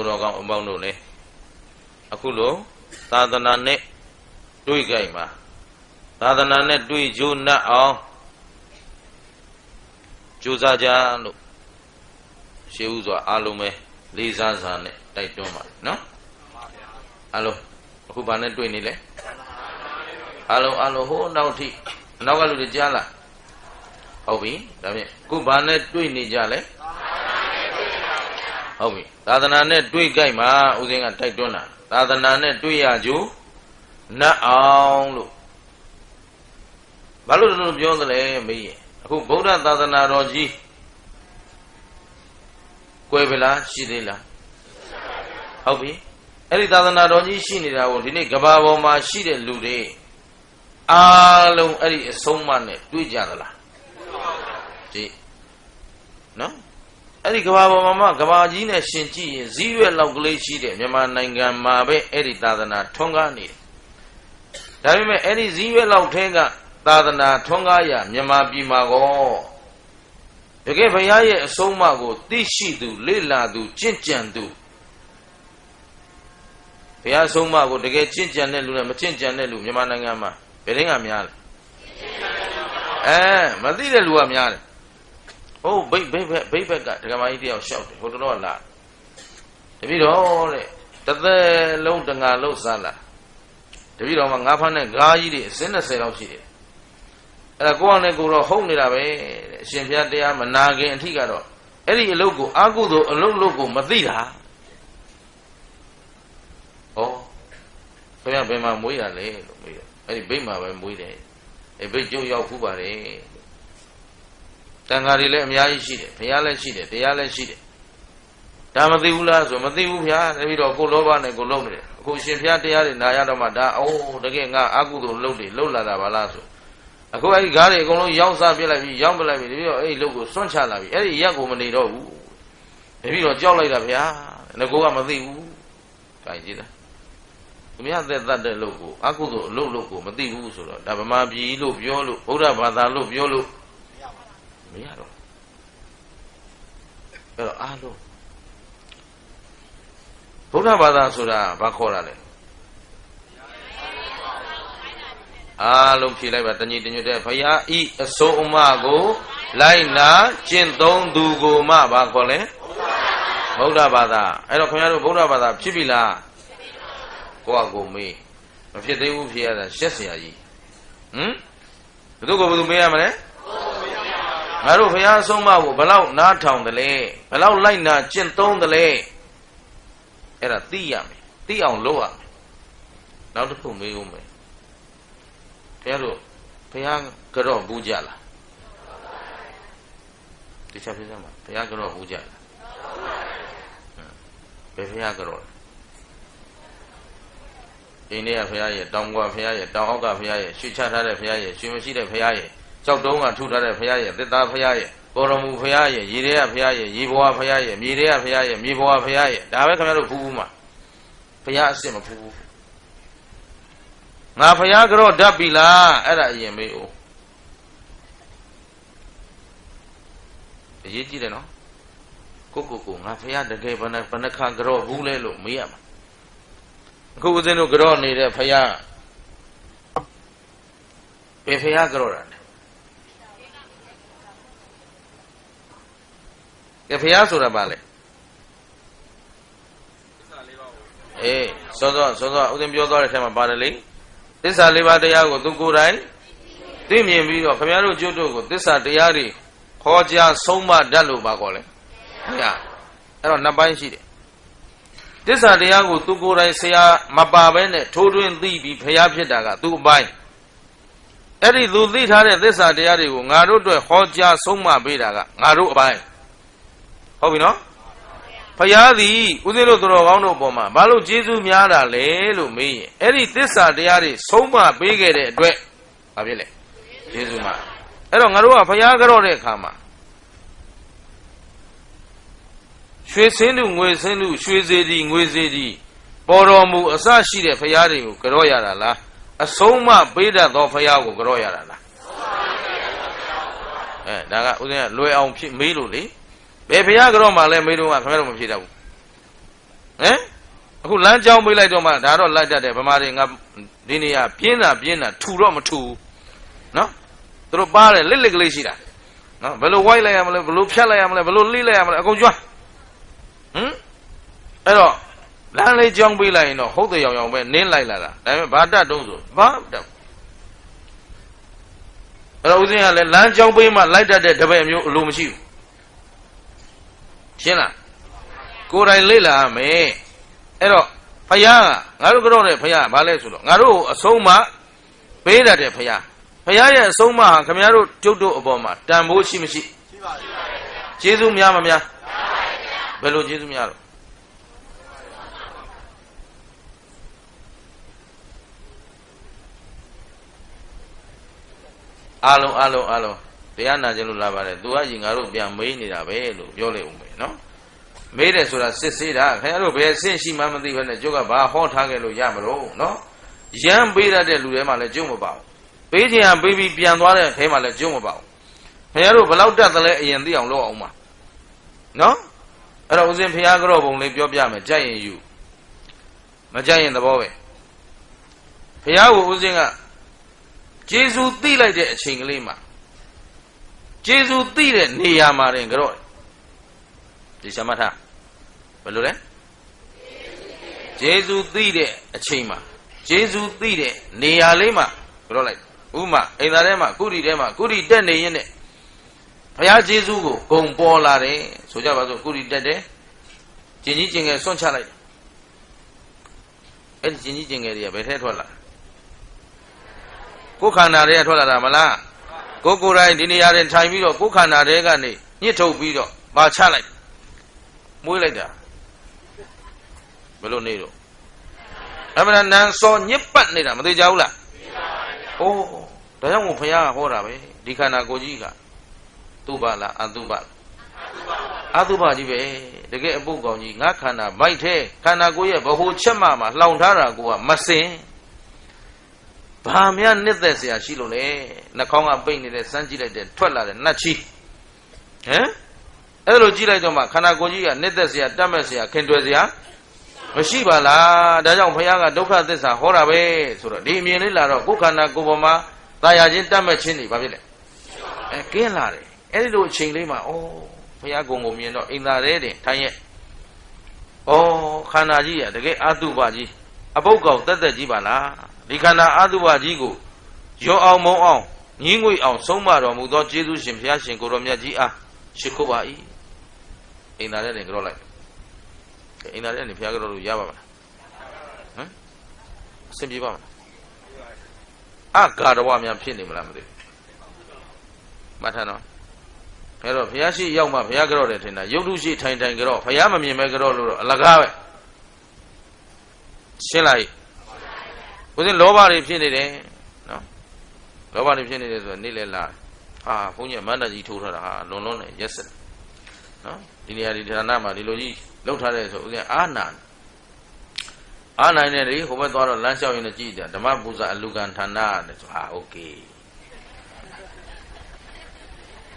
တော်ကောင်းအပေါင်းတို့လည်းအခုလိုသာသနာနဲ့တွေ့ကြမှာသာသနာနဲ့တွေ့ကြိုးနှက်အောင်ကြိုးစားကြလို့ရှေးဥစွာအားလုံးပဲလေးစားစွာနဲ့တိုက်တွန်းပါနော်အားလုံးအခုဘာနဲ့တွေ့နေလဲအားလုံးဟိုနောက်ထိနောက်ကလူတွေကြားလားဟုတ်ပြီဒါဖြင့်ခုဘာနဲ့တွေ့နေကြလဲဟုတ်ပြီသာသနာနဲ့တွေ့ကြိုက်မှာဦးဇင်းကတိုက်တွန်းတာသာသနာနဲ့တွေ့ရကြိုးနှက်အောင်လို့ဘာလို့လို့ပြောသလဲမေးရင်အခုဗုဒ္ဓသာသနာတော်ကြီးကွယ်ပြီလားရှိသေးလားဟုတ်ပြီအဲ့ဒီသာသနာတော်ကြီးရှိနေတာကိုဒီနေ့ကဘာပေါ်မှာရှိတဲ့လူတွေအားလုံးအဲ့ဒီအဆုံးအမနဲ့တွေ့ကြသလားဒီနော်အဲ့ဒီကဘာပေါ်မှာကဘာကြီးနဲ့ရှင်ကြည့်ရင်ဇီးရွက်လောက်ကလေးရှိတဲ့မြန်မာနိုင်ငံမှာပဲအဲ့ဒီသာသနာထွန်းကားနေတယ်ဒါပေမဲ့အဲ့ဒီဇီးရွက်လောက်ထဲကသာသနာထွန်းကားရမြန်မာပြည်မှာကောတကယ်ဘုရားရဲ့အဆုံးအမကိုသိရှိသူလေ့လာသူကျင့်ကြံသူဘုရားအဆုံးအမကိုတကယ်ကျင့်ကြံတဲ့လူနဲ့မကျင့်ကြံတဲ့လူမြန်မာနိုင်ငံမှာဘယ်ရင်ကများလဲမသိတဲ့လူကများတယ်ဟုတ်ဘိတ်ဘက်ကဒကမာကြီးတယောက်ရှောက်တယ်ဟိုတော့လာတပည့်တော်တဲ့တသက်လုံးတငါလုံးစားလာတပည့်တော်မှာငါးဖမ်းတဲ့ဂါးကြီးတွေအစင်း20လောက်ရှိတယ်အဲ့ဒါကိုယ့်အနေကိုတော့ဟုတ်နေတာပဲတဲ့အရှင်ဘုရားတရားမနာခင်အထိကတော့အဲ့ဒီအလုပ်ကိုအာကုသို့အလုပ်လုပ်ကိုမသိတာဟောဘုရားဘယ်မှာမွေးရလဲလို့မေးတယ်အဲ့ဒီဘိတ်မှာပဲမွေးတယ်အဲ့ဘိတ်ကျုပ်ရောက်ဖူးပါတယ်တန်ဃာတွေလည်းအများကြီးရှိတယ်ဘုရားလည်းရှိတယ်တရားလည်းရှိတယ်ဒါမသိဘူးလားဆိုမသိဘူးဗျာတပည့်တော်ကိုလောဘနဲ့ကိုလုံးနေတယ်အခုရှင်ဘုရားတရားတွေနာရတော့မှဒါအိုးတကယ်ငါအာကုသို့လုပ်တယ်လှုပ်လာတာပါလားဆိုအခုအဲ့ဒီကားတွေအကုန်လုံးရောက်စားပြလိုက်ပြီးရောက်ပြလိုက်ပြီးတပည့်တော်အဲ့ဒီလုပ်ကိုစွန့်ချလာပြီအဲ့ဒီရက်ကိုမနေတော့ဘူးတပည့်တော်ကြောက်လိုက်တာဗျာငါကမသိဘူးခိုင်းကြည့်တာသူများသက်သက်တဲ့လုပ်ကိုအာကုသို့အလုပ်ကိုမသိဘူးဆိုတော့ဒါဗမာပြည်လို့ပြောလို့ဗုဒ္ဓဘာသာလို့ပြောလို့မရတော့အဲ့တော့အားလုံးဗုဒ္ဓဘာသာဆိုတာဘာခေါ်တာလဲအားလုံးဖြေလိုက်ပါတညီတညွတ်တဲ့ဘုရားဤအဆုံးအမကိုလိုက်နာကျင့်သုံးသူကိုမှဘာခေါ်လဲဗုဒ္ဓဘာသာအဲ့တော့ခင်ဗျားတို့ဗုဒ္ဓဘာသာဖြစ်ပြီလားကိုယ့်အကိုမေးမဖြစ်သေးဘူးဖြေရတာရှက်เสียကြီးဘယ်သူကိုဘယ်သူမေးရမလဲငါတို့ဘုရားအဆုံးအမကိုဘယ်လောက်နားထောင်တယ်လဲဘယ်လောက်လိုက်နာကျင့်သုံးတယ်လဲအဲ့ဒါသိရမယ်သိအောင်လုပ်ရမယ်နောက်တစ်ခုမေးဦးမယ်ဘုရားတို့ဘုရားကြော့ဘူးကြလားတခြားပြောစမ်းပါဘုရားကြော့ဘူးကြလားဘယ်ဘုရားကြော့လဲအိန္ဒိယဘုရားရဲ့တောင်ကွာဘုရားရဲ့တောင်အောက်ကဘုရားရဲ့ရွှေချထားတဲ့ဘုရားရဲ့ရွှေမရှိတဲ့ဘုရားရဲ့ကြောက်တုံးကထုထားတဲ့ဘုရားရဲ့သစ္စာဘုရားရဲ့ပေါ်တော်မူဘုရားရဲ့ရေရဲဘုရားရဲ့ရေဘဝဘုရားရဲ့မြေရဲဘုရားရဲ့မြေဘဝဘုရားရဲ့ဒါပဲခင်ဗျားတို့ဖူးဘူးမှာဘုရားအစ်စ်မဖူးဘူးငါဘုရားကြော့ဓာတ်ပြီလားအဲ့ဒါအရင်မေးဦးအရေးကြီးတယ်နော်ကိုငါဘုရားတကယ်ဘယ်နှခါကြော့ဘူးလဲလို့မေးရမှာအခုဦးဇင်းတို့ကြော့နေတဲ့ဘုရားဘယ်ဘုရားကြော့တာလဲကဲဘုရားဆိုတာဘာလဲစောစောဦးဇင်းပြောသွားတဲ့ထဲမှာပါတယ်လေသစ္စာလေးပါးတရားကိုသူကိုယ်တိုင်သိမြင်ပြီးတော့ခင်ဗျားတို့ကျွတ်တို့ကိုသစ္စာတရားတွေခေါ်ကြားဆုံးမတတ်လို့ပါကောလေဘုရားအဲ့တော့နှစ်ပိုင်းရှိတယ်သစ္စာတရားကိုသူကိုယ်တိုင်ဆရာမပါဘဲနဲ့ထိုးထွင်းသိပြီးဘုရားဖြစ်တာကသူ့အပိုင်းအဲ့ဒီသူသိထားတဲ့သစ္စာတရားတွေကိုငါတို့အတွက်ဟောကြားဆုံးမပေးတာကငါတို့အပိုင်းဟုတ်ပြီနော်ဘုရားသည်ဦးဇင်းတို့သူတော်ကောင်းတို့ပေါ်မှာဘာလို့ကျေးဇူးများတာလဲလို့မေးရင်အဲ့ဒီသစ္စာတရားတွေဆုံးမပေးခဲ့တဲ့အတွက်ဘာဖြစ်လဲကျေးဇူးမှာအဲ့တော့ငါတို့ကဘုရားကြော့တဲ့အခါမှာရွှေစင်းလူငွေစင်းလူရွှေစေတီငွေစေတီပေါ်တော်မူအစရှိတဲ့ဘုရားတွေကိုကြော့ရတာလားအဆုံးမပေးတတ်သောဘုရားကိုကြော့ရတာလားဒါကဦးဇင်းကလွယ်အောင်ဖြစ်မေးလို့လေဘယ်ဘုရားကြော့မှလဲမေးတော့ကခင်ဗျားတို့မဖြေတတ်ဘူး အခုလမ်းကြောင်းပေးလိုက်တော့မှဒါတော့လိုက်တတ်တယ်ဗမာတွေငါဒီနေရာပြင်းတာထူတော့မထူနော်သူတို့ပါတယ်လစ်ကလေးရှိတာနော်ဘယ်လိုဝိုက်လိုက်ရမလဲဘယ်လိုဖြတ်လိုက်ရမလဲဘယ်လိုလှိလိုက်ရမလဲအကုန်ကျွမ်းအဲ့တော့လမ်းလေးကြောင်းပေးလိုက်ရင်တော့ဟုတ်တယ်ရောင်ပဲနင်းလိုက်လာတာဒါပေမဲ့ဘာတတ်တုံးဆိုဘာတတ်အဲ့တော့ဦးဇင်းကလည်းလမ်းကြောင်းပေးမှလိုက်တတ်တဲ့တပည့်မျိုးအလိုမရှိဘူးရှင်းလားကိုယ်တိုင်လေ့လာရမယ်အဲ့တော့ဖယားကငါတို့ကတော့တဲ့ဖယားဘာလဲဆိုတော့ငါတို့အဆုံးမပေးတတ်တဲ့ဖယားရဲ့အဆုံးမဟာခင်ဗျားတို့ကျုပ်တို့အပေါ်မှာတန်ဖိုးရှိမရှိရှိပါဗျာကျေးဇူးများမများဘယ်လိုကျေးဇူးများတော့အားလုံးတရားနာခြင်းလို့လာပါတယ်သူကကြီးငါတို့ပြန်မေးနေတာပဲလို့ပြောလိုက်ဦးမယ်နော်မေးတယ်ဆိုတာစစ်ဆေးတာခင်ဗျားတို့ဘယ်အဆင့်ရှိမှမသိဘဲနဲ့ကျုပ်ကဘာဟောထားခဲ့လို့ရမလို့နော်ရမ်းပေးတတ်တဲ့လူတွေမှလည်းကျုပ်မပါဘူးပေးခြင်းဟာပေးပြီးပြန်သွားတဲ့ထဲမှာလည်းကျုံမပါဘူးခင်ဗျားတို့ဘယ်လောက်တတ်သလဲအရင်သိအောင်လုပ်အောင်ပါနော်အဲ့တော့ဦးဇင်းဖျားကြောပုံလေးပြောပြမယ်ကြိုက်ရင်ယူမကြိုက်ရင်သဘောပဲဖျားကိုဦးဇင်းကကျေးဇူးသိလိုက်တဲ့အချိန်ကလေးမှာကျေးဇူးသိတဲ့နေရာမှာတင်ကြောဒီရှမထဘယ်လိုလဲကျေးဇူးသိတဲ့အချိန်မှာကျေးဇူးသိတဲ့နေရာလေးမှာကြောလိုက်ဥမာအိမ်သားထဲမှာကုရီထဲမှာကုရီတက်နေရင်နဲ့ဘုရားကျေးဇူးကိုဂုံပေါ်လာတယ်ဆိုကြပါစို့ကုရီတက်တယ်ကျင်ကြီးကျင်ငယ်စွန့်ချလိုက်တယ်အဲ့ဒီကျင်ကြီးကျင်ငယ်တွေကဘယ်ထဲထွက်လာကိုယ်ခန္ဓာတွေကထွက်လာတာမလားကိုယ်ကိုယ်တိုင်ဒီနေရာတွင်ထိုင်ပြီးတော့ကိုယ်ခန္ဓာတွေကနေညှစ်ထုတ်ပြီးတော့မချလိုက်မွေးလိုက်တာဘယ်လိုနေတော့အမှန်တန်စောညစ်ပတ်နေတာမသိကြဘူးလားအိုးဒါကြောင့်မို့ဘုရားကဟောတာပဲဒီခန္ဓာကိုယ်ကြီးကသူ့ပါလားအတုပါလားအတုပါကြီးပဲတကယ်အပုတ်ကောင်ကြီးငါခန္ဓာဗိုက်ထဲခန္ဓာကိုယ်ရဲ့ဘ ਹੁ ချက်မှမှာလှောင်ထားတာကိုကမစင်ဘာများနှစ်သက်เสียရှိလို့လဲနှာခေါင်းကပိတ်နေတဲ့စမ်းကြည့်လိုက်တဲ့ထွက်လာတဲ့နှက်ချီအဲ့လိုကြည့်လိုက်တော့မှခန္ဓာကိုယ်ကြီးကနှစ်သက်เสียတတ်မဲ့เสียခင်တွယ်เสียမရှိပါလားဒါကြောင့်ဘုရားကဒုက္ခသစ္စာဟောတာပဲဆိုတော့ဒီအမြင်လေးလာတော့ကိုယ်ခန္ဓာကိုယ်ပေါ်မှာတာယာချင်းတတ်မဲ့ခြင်းတွေဘာဖြစ်လဲကင်းလာတယ်အဲ့ဒီလိုအချိန်လေးမှာဩဘုရားကုံကိုမြင်တော့အိမ်သာထဲတင်ထိုင်ရဲ့ဩခန္ဓာကြီးရတကယ်အတုပကြီးအပုတ်ကောင်တက်တက်ကြီးပါလားဒီခန္ဓာအတုပကြီးကိုရောအောင်မုံအောင်ညင်းငွေအောင်ဆုံးမတော်မူသောကျေးဇူးရှင်ဘုရားရှင်ကိုတော်မြတ်ကြီးအားရှိခိုးပါ၏အိမ်သာထဲတင်ကြောလိုက်အိမ်သားတဲ့နေဖျားကြတော့လို့ရပါမလားဟမ်အဆင်ပြေပါမလားအဂါရဝများဖြစ်နေမလားမသိဘူးမှတ်ထားနော်အဲ့တော့ဘုရားရှိရောက်မှဘုရားကြတော့တယ်ထင်တာရုပ်တုရှိထိုင်ကြတော့ဘုရားမမြင်မဲကြတော့လို့အလကားပဲရှင်းလိုက်ဦးဇင်းလောဘတွေဖြစ်နေတယ်နော်လောဘတွေဖြစ်နေတယ်ဆိုတော့နေ့လဲလာဟာဘုန်းကြီးမန္တကြီးထိုးထားတာဟာလွန်နေရက်စက်နော်ဒီနေရာဒီဌာနမှာဒီလိုကြီးလောက်ထားတဲ့ဆိုဦးဇင်းအာနိုင်နေလေဟိုဘက်သွားတော့လမ်းလျှောက်ရင်းနဲ့ကြည့်တယ်ဓမ္မပူဇာအလူကံဌာနတဲ့ဆိုโอเค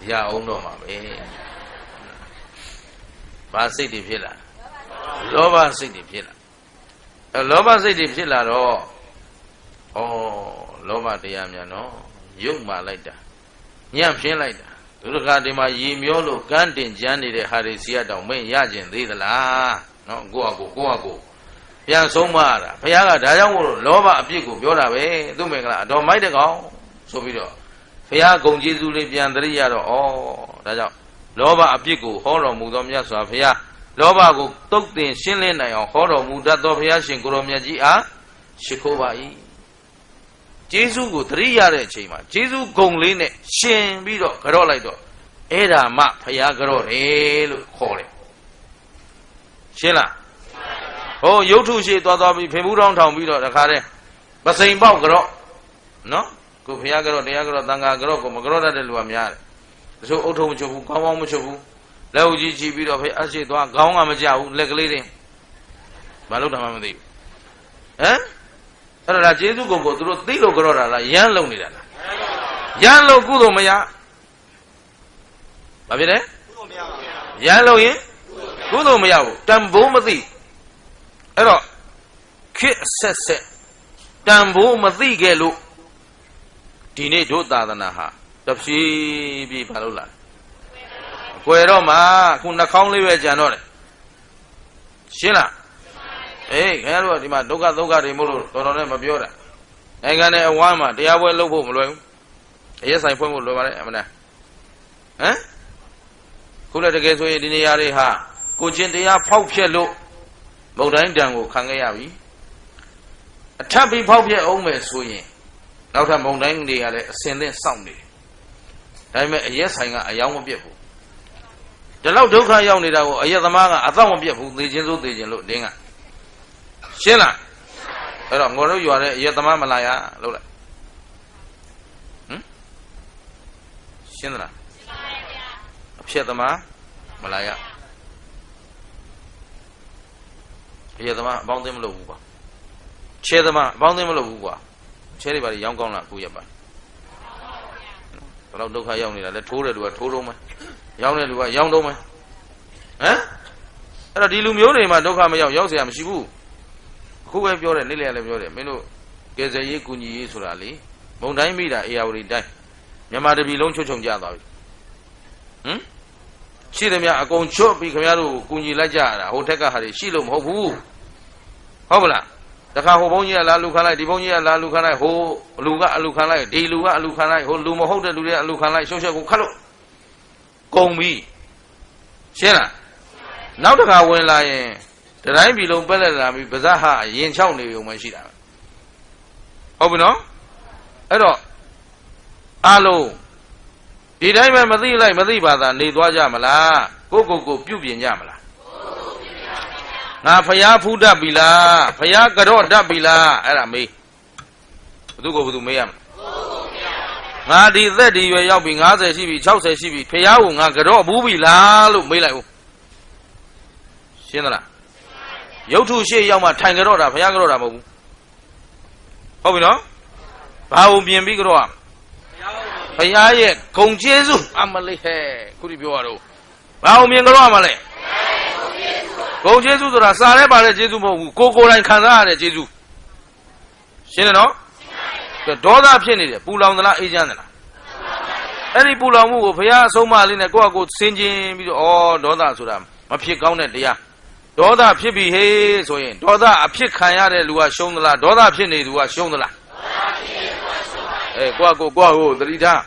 ရအောင်တော့မှာပဲဘာစိတ်တွေဖြစ်လာလောဘစိတ်တွေဖြစ်လာလောဘစိတ်တွေဖြစ်လာတော့ဩလောဘတရားများနော်ယုတ်မာလိုက်တာညံ့ဖြင်းလိုက်တာဒုက္ခဒီမှာရေမျောလို့ကန်းတင်ကြမ်းနေတဲ့ဟာတွေစီရတောင်မင်းရကျင်သေးသလားနော်ကိုယ့်အကိုပြန်ဆုံးမရတာဘုရားကဒါကြောင့်မို့လို့လောဘအပြစ်ကိုပြောတာပဲသူ့မင်္ဂလာအတော်မိုက်တဲ့ကောင်ဆိုပြီးတော့ဘုရားဂုံကျေးဇူးလေးပြန်သတိရတော့ဩဒါကြောင့်လောဘအပြစ်ကိုဟောတော်မူသောမြတ်စွာဘုရားလောဘကိုတုတ်တင်ရှင်းလင်းနိုင်အောင်ဟောတော်မူတတ်သောဘုရားရှင်ကိုရောမြတ်ကြီးအားရှိခိုးပါ၏ကျေးဇူးကိုသတိရတဲ့အချိန်မှာကျေးဇူးဂုံလေးနဲ့ရှင်ပြီးတော့ကြော့လိုက်တော့အဲ့ဒါမှဘုရားကြော့တယ်လို့ခေါ်တယ်ရှင်းလားဟိုရုပ်ထုရှိသွားပြီးဖေဘူးတောင်းထောင်ပြီးတော့တခါတည်းပစိန်ပေါက်ကြော့နော်ကိုဘုရားကြော့တရားကြော့သံဃာကြော့ကိုမကြော့တတ်တဲ့လူကများတယ်တချို့အုတ်ထုံမချုပ်ဘူးကောင်းကောင်းမချုပ်ဘူးလက်ဦးကြီးချီပြီးတော့ဖေအရှိသွားခေါင်းကမကြဘူးလက်ကလေးတင်မလုပ်တာမှမသိဘူးအဲ့ဒါကျေးဇူးကိုသူတို့သိလို့ကြော့တာလားရမ်းလုံနေတာလားရမ်းလို့ကုသိုလ်မရဘာဖြစ်လဲရမ်းလို့ရင်ကုသိုလ်မရဘူးတန်ဖိုးမသိ အဲ့တော့ခေတ်ဆက်ဆက်တန်ဖိုးမသိခဲ့လို့ဒီနေ့တို့သာသနာဟာတဖြည်းဖြည်းဘာလို့လာကွယ်တော့မှခုနှာခေါင်းလေးပဲကြံတော့တယ်ရှင်းလားအေးခင်ဗျားတို့ကဒီမှာဒုက္ခတွေမို့လို့တော်တော်နဲ့မပြောတာနိုင်ငံနဲ့အဝမ်းမှာတရားပွဲလုပ်ဖို့မလွယ်ဘူးအရက်ဆိုင်ဖွင့်ဖို့လွယ်ပါတယ်အမနာဟမ်ခုလည်းတကယ်ဆိုရင်ဒီနေရာတွေဟာကိုချင်းတရားဖောက်ဖျက်လို့မုတ်တိုင်းတန်ကိုခံခဲ့ရပြီအထပ်ပြီးဖောက်ဖျက်အောင်မယ်ဆိုရင်နောက်ထပ်မုတ်တိုင်းတွေကလည်းအစင်သင့်စောင့်နေတယ်ဒါပေမဲ့အရက်ဆိုင်ကအယောင်မပြတ်ဘူးဒီလောက်ဒုက္ခရောက်နေတာကိုအရက်သမားကအတော့မပြတ်ဘူးသေခြင်းစိုးသေခြင်းလို့တင်းကရှင်းလားအဲ့တော့ငေါ်တို့ရွာတဲ့အရက်သမားမလာရလို့လိုက်ဟမ်ရှင်းသလားအဖြစ်သမားမလာရအရက်သမားအပေါင်းသိမလို့ဘူးကွာချဲသမားအပေါင်းသိမလို့ဘူးကွာချဲတွေပါရောင်းကောင်းလားအခုရက်ပါဘယ်တော့ဒုက္ခရောက်နေတာလဲထိုးတဲ့လူကထိုးတော့မယ်ရောင်းတဲ့လူကရောင်းတော့မယ်ဟမ်အဲ့တော့ဒီလူမျိုးတွေမှာဒုက္ခမရောက်เสียမရှိဘူးအခုပဲပြောတယ်နေ့လည်လည်းပြောတယ်မင်းတို့ကယ်ဆယ်ရေးကူညီရေးဆိုတာလေမုံတိုင်းမိတာအေယာဝတီတိုင်းမြန်မာတပြည်လုံးချွတ်ချုံကြသွားပြီဟမ်ရှိတယ်များအကုန်ချွတ်ပြီးခင်ဗျားတို့ကူညီလိုက်ကြရတာဟိုထက်ကဟာတွေရှိလို့မဟုတ်ဘူးဟုတ်ပါလားတခါဟိုဘုန်းကြီးကလာလူခံလိုက်ဒီဘုန်းကြီးကလာလူခံလိုက်ဟိုလူကအလူခံလိုက်ဒီလူကအလူခံလိုက်ဟိုလူမဟုတ်တဲ့လူတွေကအလူခံလိုက်ရှုံရှက်ကိုခတ်လို့ကုန်ပြီရှင်းလားနောက်တစ်ခါဝင်လာရင်တတိုင်းပြည်လုံးပက်လက်လာပြီးပါဇက်ဟာရင်ချောက်နေုံမှရှိတာဟုတ်ပြီနော်အဲ့တော့အားလုံးဒီတိုင်းပဲမသိလိုက်မသိပါသာနေသွားကြမလားကိုပြုပြင်ကြမလားငါဖျားဖူးတတ်ပြီလားဖျားကြော့တတ်ပြီလားအဲ့ဒါမေးဘယ်သူမေးရမလဲငါဒီသက်ဒီရွယ်ရောက်ပြီ50ရှိပြီ60ရှိပြီဖျားကိုငါကြော့ဘူးပြီလားလို့မေးလိုက်ဦးရှင်းသလားရုပ်ထုရှေ့ရောက်မှထိုင်ကြော့တာဖျားကြော့တာမဟုတ်ဘူးဟုတ်ပြီနော်ဘာုံပြင်ပြီးကြော့ရဖျားရဲ့ဂုံကျေးဇူးအမလေးဟဲ့ခုဒီပြောရတော့ဘာုံပြင်ကြော့မှာလဲဂုံကျေးဇူးဆိုတာစားရဲပါတဲ့ကျေးဇူးမဟုတ်ဘူးကိုယ်တိုင်ခံစားရတဲ့ကျေးဇူးရှင်းတယ်နော်ဒေါသဖြစ်နေတယ်ပူလောင်သလားအေးချမ်းသလားအဲ့ဒီပူလောင်မှုကိုဘုရားအဆုံးအမလေးနဲ့ကိုယ့်အကိုဆင်ခြင်ပြီးတော့ဒေါသဆိုတာမဖြစ်ကောင်းတဲ့တရားဒေါသဖြစ်ပြီဟေးဆိုရင်ဒေါသအဖြစ်ခံရတဲ့လူကရှုံးသလားဒေါသဖြစ်နေသူကရှုံးသလားကိုယ့်အကိုသတိထား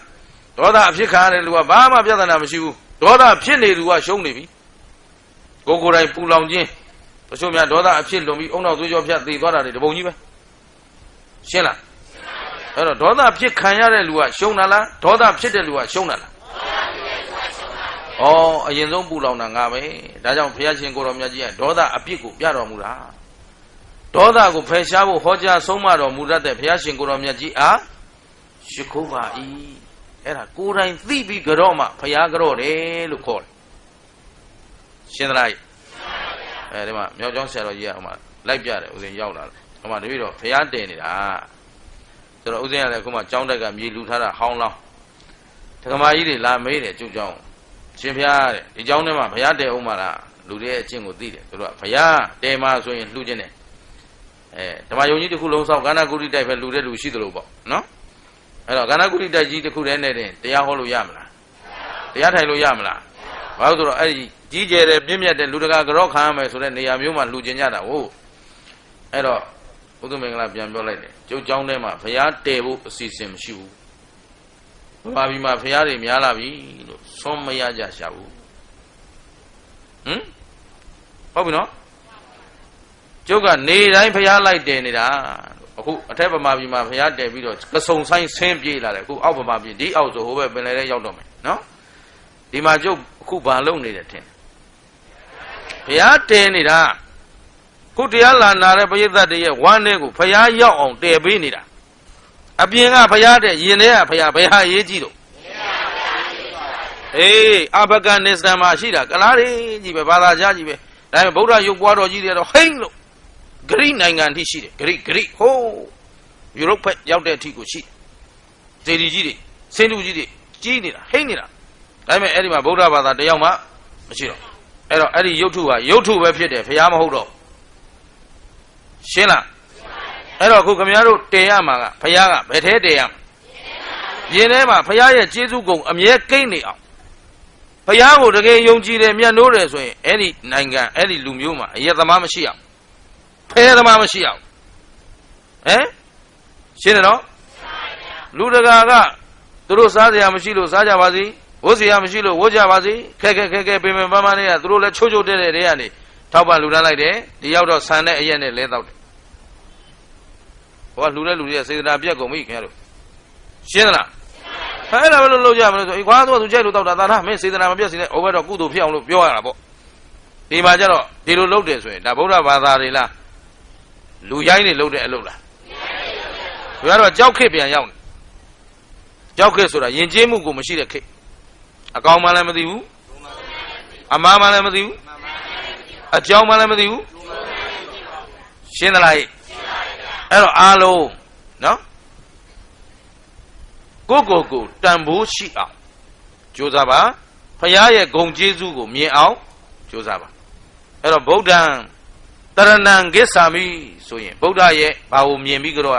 ဒေါသအဖြစ်ခံရတဲ့လူကဘာမှပြဿနာမရှိဘူးဒေါသဖြစ်နေသူကရှုံးနေပြီကိုယ်တိုင်ပူလောင်ခြင်းတချို့များဒေါသအဖြစ်လွန်ပြီးအုံနောက်သွေးကြောဖြတ်သေသွားတာတွေတပုံကြီးပဲရှင်းလားအဲ့တော့ဒေါသဖြစ်ခံရတဲ့လူကရှုံးတာလားဒေါသဖြစ်တဲ့လူကရှုံးတာလားအရင်ဆုံးပူလောင်တာငါပဲဒါကြောင့်ဘုရားရှင်ကိုယ်တော်မြတ်ကြီးကဒေါသအပြစ်ကိုပြတော်မူတာဒေါသကိုဖယ်ရှားဖို့ဟောကြားဆုံးမတော်မူတတ်တဲ့ဘုရားရှင်ကိုယ်တော်မြတ်ကြီးအားရှိခိုးပါ၏အဲ့ဒါကိုယ်တိုင်သိပြီးကြော့မှဘုရားကြော့တယ်လို့ခေါ်တယ်ရှင်းသလားဒီမှာမြောက်ကျောင်းဆရာတော်ကြီးကဟိုမှာလိုက်ပြတယ်ဦးဇင်းရောက်လာတယ်ဟိုမှာတပည့်တော်ဘုရားတည်နေတာဆိုတော့ဦးဇင်းကလည်းအခုမှကျောင်းတိုက်ကမြေလူထားတာဟောင်းလောင်းဒကမာကြီးတွေလာမေးတယ်ကျုပ်ကျောင်းရှင်ဘုရားတဲ့ဒီကျောင်းထဲမှာဘုရားတည်အောင်မလားလူတွေရဲ့အကျင့်ကိုသိတယ်သူတို့ကဘုရားတည်မှာဆိုရင်လှူခြင်းတယ်ဓမ္မယုံကြီးတစ်ခုလုံးဆောက်ကန္နာကုတိတိုက်ပဲလှူတဲ့လူရှိသလိုပေါ့နော်အဲ့တော့ကန္နာကုတိတိုက်ကြီးတစ်ခုတည်းနဲ့တင်တရားဟောလို့ရမလားတရားထိုင်လို့ရမလားဘာလို့ဆိုတော့အဲ့ဒီကြီးကျယ်တဲ့ပြည့်မြတ်တဲ့လူတကာကြော့ခံရမယ်ဆိုတဲ့နေရာမျိုးမှာလှူခြင်းကြတာဟုတ်အဲ့တော့ဘုသူမင်္ဂလာပြန်ပြောလိုက်တယ်ကျုပ်ကျောင်းထဲမှာဘုရားတည်ဖို့အစီအစဉ်မရှိဘူးဘာပြီးမှဘုရားတွေများလာပြီလို့ဆုံးမရကြရှာဘူးဟုတ်ပြီနော်ကျုပ်ကနေတိုင်းဘုရားလိုက်တည်နေတာအခုအထက်ဗမာပြည်မှာဘုရားတည်ပြီးတော့ကစုံဆိုင်ဆင်းပြေးလာတယ်အခုအောက်ဗမာပြည်ဒီအောက်ဆိုဟိုဘက်ပင်လယ်ထဲရောက်တော့မယ်နော်ဒီမှာကျုပ်အခုဘာလုပ်နေတယ်ထင်ဘုရားတည်နေတာခုတရားလာနာတဲ့ပရိသတ်တွေရဲ့ဝမ်းထဲကိုဘုရားရောက်အောင်တည်ပေးနေတာအပြင်ကဘုရားတဲ့ယင်ထဲကဘုရားဘယ်ဟာရေးကြည့်တော့အာဖဂန်နစ္စတန်မှာရှိတာကလားတွေကြီးပဲဘာသာကြားကြီးပဲဒါပေမဲ့ဗုဒ္ဓရုပ်ပွားတော်ကြီးတွေတော့ဟိမ့်လို့ဂရိနိုင်ငံအထိရှိတယ်ဂရိဟိုးယူရိုပဘက်ရောက်တဲ့အထိကိုရှိတယ်ဒေဒီကြီးတွေစင်တူကြီးတွေကြီးနေတာဟိမ့်နေတာဒါပေမဲ့အဲ့ဒီမှာဗုဒ္ဓဘာသာတယောက်မှမရှိတော့အဲ့တော့အဲ့ဒီရုပ်ထုဟာရုပ်ထုပဲဖြစ်တယ်ဘုရားမဟုတ်တော့ ရှင်းလားအဲ့တော့ခုခင်ဗျားတို့တင်ရမှာကဘုရားကဘယ်ထဲတင်ရမလဲယင်ထဲမှာဘုရားရဲ့ကျေးဇူးကုန်အမြဲကိန်းနေအောင်ဘုရားကိုတကယ်ယုံကြည်တယ်မြတ်နိုးတယ်ဆိုရင်အဲ့ဒီနိုင်ငံအဲ့ဒီလူမျိုးမှာအယက်သမားမရှိအောင်ဖဲသမားမရှိအောင်ဟမ်ရှင်းတယ်နော်လူတကာကသူတို့စားစရာမရှိလို့စားကြပါစေဝတ်စရာမရှိလို့ဝတ်ကြပါစေခက်ခက်ပင်ပန်းနဲ့ကသူတို့လည်းချိုးချိုးတဲ့တွေကနေထောက်ပံ့လူတန်းလိုက်တယ်ဒီရောက်တော့ဆန်နဲ့အရက်နဲ့လဲတောက်တယ်ဟိုကလူတဲ့လူတွေကစေတနာပြက်ကုန်ပြီခင်ဗျားတို့ရှင်းသလားအဲ့ဒါပဲလို့လုပ်ကြမလို့ဆိုခွာသူကြိုက်လို့တောက်တာသာလားမင်းစေတနာမပြက်စီနဲ့ဟိုဘက်တော့ကုသိုလ်ဖြစ်အောင်လို့ပြောရတာပေါ့ဒီမှာကျတော့ဒီလိုလုပ်တယ်ဆိုရင်ဒါဗုဒ္ဓဘာသာတွေလားလူရိုင်းတွေလုပ်တဲ့အလုပ်လားဘုရားတော့ကြောက်ခစ်ပြန်ရောက်နေကြောက်ခစ်ဆိုတာယဉ်ကျေးမှုကိုမရှိတဲ့ခစ်အကောင်မှလည်းမသိဘူးအမှားမှလည်းမသိဘူးအကြောင်းမှလည်းမသိဘူးရှင်းသလားအဲ့တော့အားလုံးနော်ကိုတန်ဖိုးရှိအောင်ကြိုးစားပါဖရာရဲ့ဂုဏ်ကျေးဇူးကိုမြင်အောင်ကြိုးစားပါအဲ့တော့ဗုဒ္ဓံတရဏံကိစ္ဆာမိဆိုရင်ဗုဒ္ဓရဲ့ဘာကိုမြင်ပြီးကြတော့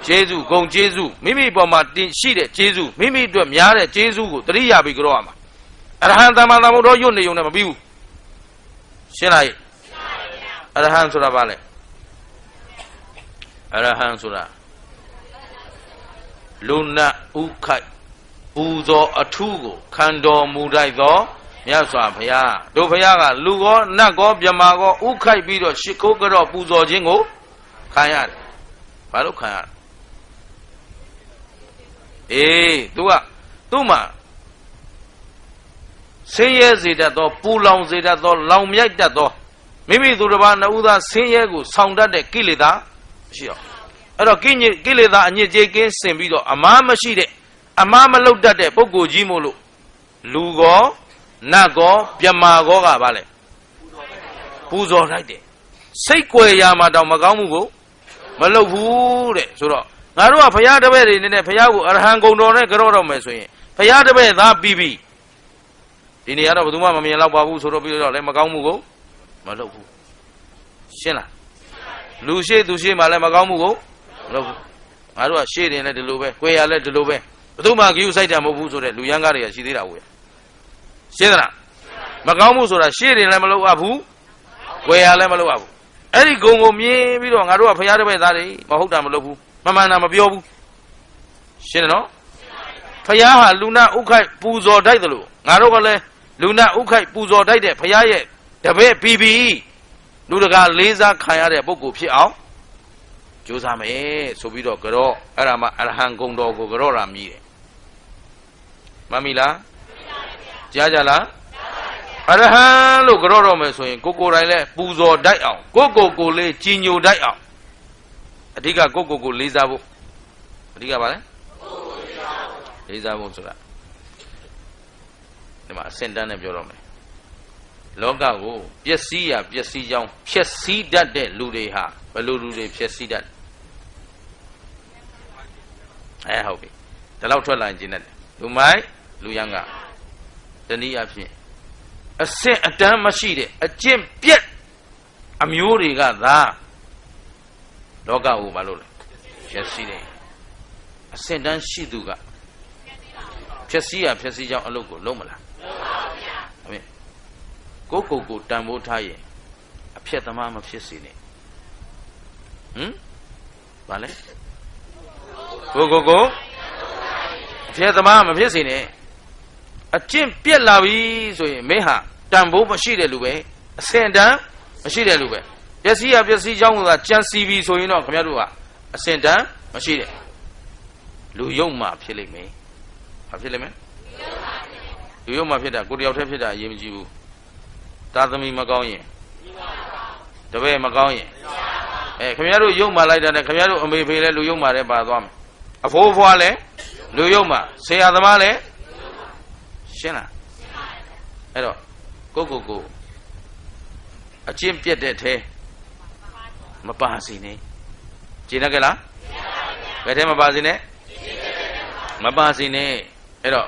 ကျေးဇူးဂုဏ်ကျေးဇူးမိမိပေါ်မှာတင်ရှိတဲ့ကျေးဇူးမိမိအတွက်များတဲ့ကျေးဇူးကိုတရိယာပြီးကြတော့ရမှာအရဟံသမ္မာသမ္ဗုဒ္ဓရွတ်နေုံနဲ့မပြီးဘူးရှင်းလားအရဟံဆိုတာဘာလဲအရဟံဆိုတာလူနာဥခိုက်ပူဇော်အထူးကိုခံတော်မူတိုက်သောမြတ်စွာဘုရားတို့ဘုရားကလူကောနတ်ကောမြမာကောဥခိုက်ပြီးတော့ရှ िख ိုးကြတော့ပူဇော်ခြင်းကိုခံရတယ်ဘာလို့ခံရအေးသူ့မှာဆင်းရဲစေတတ်သောပူလောင်စေတတ်သောလောင်မြိုက်တတ်သောမိမိသူတစ်ပါးနှစ်ဦးသားဆင်းရဲကိုဆောင်တတ်တဲ့ကိလေသာရှိအောင်အဲ့တော့ကိလေသာအညစ်အကြေးကင်းစင်ပြီးတော့အမားမရှိတဲ့အမားမလုတ်တတ်တဲ့ပုဂ္ဂိုလ်ကြီးမို့လို့လူကောနတ်ကောမြမာကောကဘာလဲပူဇော်လိုက်တယ်စိတ်ကြွယ်ရာမှာတောင်မကောင်းမှုကိုမလုတ်ဘူးတဲ့ဆိုတော့ငါတို့ကဘုရားတပည့်တွေနဲ့ဘုရားကိုအရဟံဂုဏ်တော်နဲ့ကြောက်တော့မယ်ဆိုရင်ဘုရားတပည့်သားပြီးပြီဒီနေရာတော့ဘယ်သူမှမမြင်တော့ပါဘူးဆိုတော့ပြီးတော့လည်းမကောင်းမှုကိုမလုပ်ဘူးရှင်းလားလူရှိသူရှိမှလည်းမကောင်းမှုကိုမလုပ်ဘူးငါတို့ကရှေ့တင်လည်းဒီလိုပဲ၊ကိုယ်ရလည်းဒီလိုပဲဘယ်သူမှဂရုစိုက်တယ်မဟုတ်ဘူးဆိုတဲ့လူရန်ကားတွေကရှိသေးတာကိုရှင်းသလားမကောင်းမှုဆိုတာရှေ့တင်လည်းမလုပ်အပ်ဘူးကိုယ်ရလည်းမလုပ်အပ်ဘူးအဲ့ဒီဂုံကိုမြင်ပြီးတော့ငါတို့ကဘုရားတပည့်သားတွေမဟုတ်တာမလုပ်ဘူးမမှန်တာမပြောဘူးရှင်းတယ်နော်ဘုရားဟာလူနာဥခိုက်ပူဇော်တိုက်တယ်လို့ငါတို့ကလည်းလူနာဥခိုက်ပူဇော်တိုက်တဲ့ဘုရားရဲ့တပည့်ပြီးပြီလူတကာလေးစားခံရတဲ့ပုဂ္ဂိုလ်ဖြစ်အောင်ကြိုးစားမယ်ဆိုပြီးတော့ကြောအဲ့ဒါမှအရဟံဂုံတော်ကိုကြောတာမြည်တယ်မှန်ပြီလားကြားကြလားအရဟံလို့ကြောတော့မယ်ဆိုရင်ကိုယ်တိုင်လဲပူဇော်တိုက်အောင်ကိုလေးကြည်ညိုတိုက်အောင်အဓိကကိုလေးစားဖို့အဓိကပါလဲလေးစားဖို့ဆိုတာဒီမှာအစင်တန်းနဲ့ပြောတော့မယ်လောကကိုပျက်စီးရပျက်စီးကြောင်းဖျက်ဆီးတတ်တဲ့လူတွေဟာဘယ်လိုလူတွေဖျက်ဆီးတတ်ဟုတ်ပြီဒီလောက်ထွက်လာရင်ကျင်းတတ်တယ်လူမိုက်လူရန်ကတနည်းအားဖြင့်အစင်အတန်းမရှိတဲ့အကျင့်ပြက်အမျိုးတွေကသာလောကကိုမလုပ်လဲဖျက်ဆီးတယ်အစင်တန်းရှိသူကဖျက်ဆီးရဖျက်ဆီးကြောင်းအလုပ်ကိုလုံးမလားကိုတန်ဖိုးထားရင်အဖြစ်သမားမဖြစ်စေနဲ့ဘာလဲကိုအဖြစ်သမားမဖြစ်စေနဲ့အကျင့်ပြက်လာပြီဆိုရင်မင်းဟာတန်ဖိုးမရှိတဲ့လူပဲအစင်တန်းမရှိတဲ့လူပဲပျက်စီးရပျက်စီးကြောင်းကကြံစီပြီဆိုရင်တော့ခင်ဗျားတို့ကအစင်တန်းမရှိတဲ့လူယုံမှဖြစ်လိမ့်မယ်ဘာဖြစ်လိမ့်မယ်လူယုံမှဖြစ်တာကိုတယောက်တည်းဖြစ်တာအရေးမကြီးဘူးသာသမီမကောင်းရင်တပည့်မကောင်းရင်ခင်ဗျားတို့ယုံမှလိုက်တာနဲ့ခင်ဗျားတို့အမေဖေလည်းလူယုံမှလည်းပါသွားမယ်အဖိုးဖွားလည်းလူယုံမှဆရာသမားလည်းရှင်းလားအဲ့တော့ကိုအကျင့်ပြက်တဲ့ထဲမပါစေနဲ့ကျင်ရကြလားဘယ်ထဲမပါစေနဲ့မပါစေနဲ့အဲ့တော့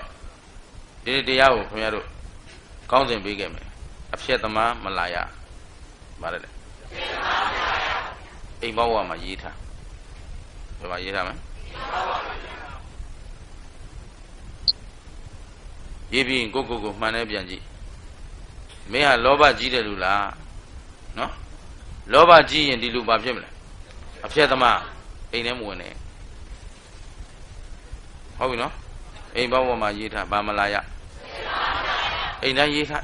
ဒီတရားကိုခင်ဗျားတို့ကောင်းစဉ်ပေးခဲ့မယ်အဖြစ်သမားမလာရပါတယ်လေ အိမ်ဘောက်ဝမှာရေးထားဘယ်မှာရေးထားမလဲရေးပြီးကိုမှန်တယ်ပြန်ကြည့်မင်းဟာလောဘကြီးတယ်လူလားနော်လောဘကြီးရင်ဒီလူဘာဖြစ်မလဲအဖြစ်သမားအိမ်ထဲမဝင်နဲ့ဟုတ်ပြီနော်အိမ်ဘောက်ဝမှာရေးထားဘာမလာရအိမ်တိုင်းရေးထား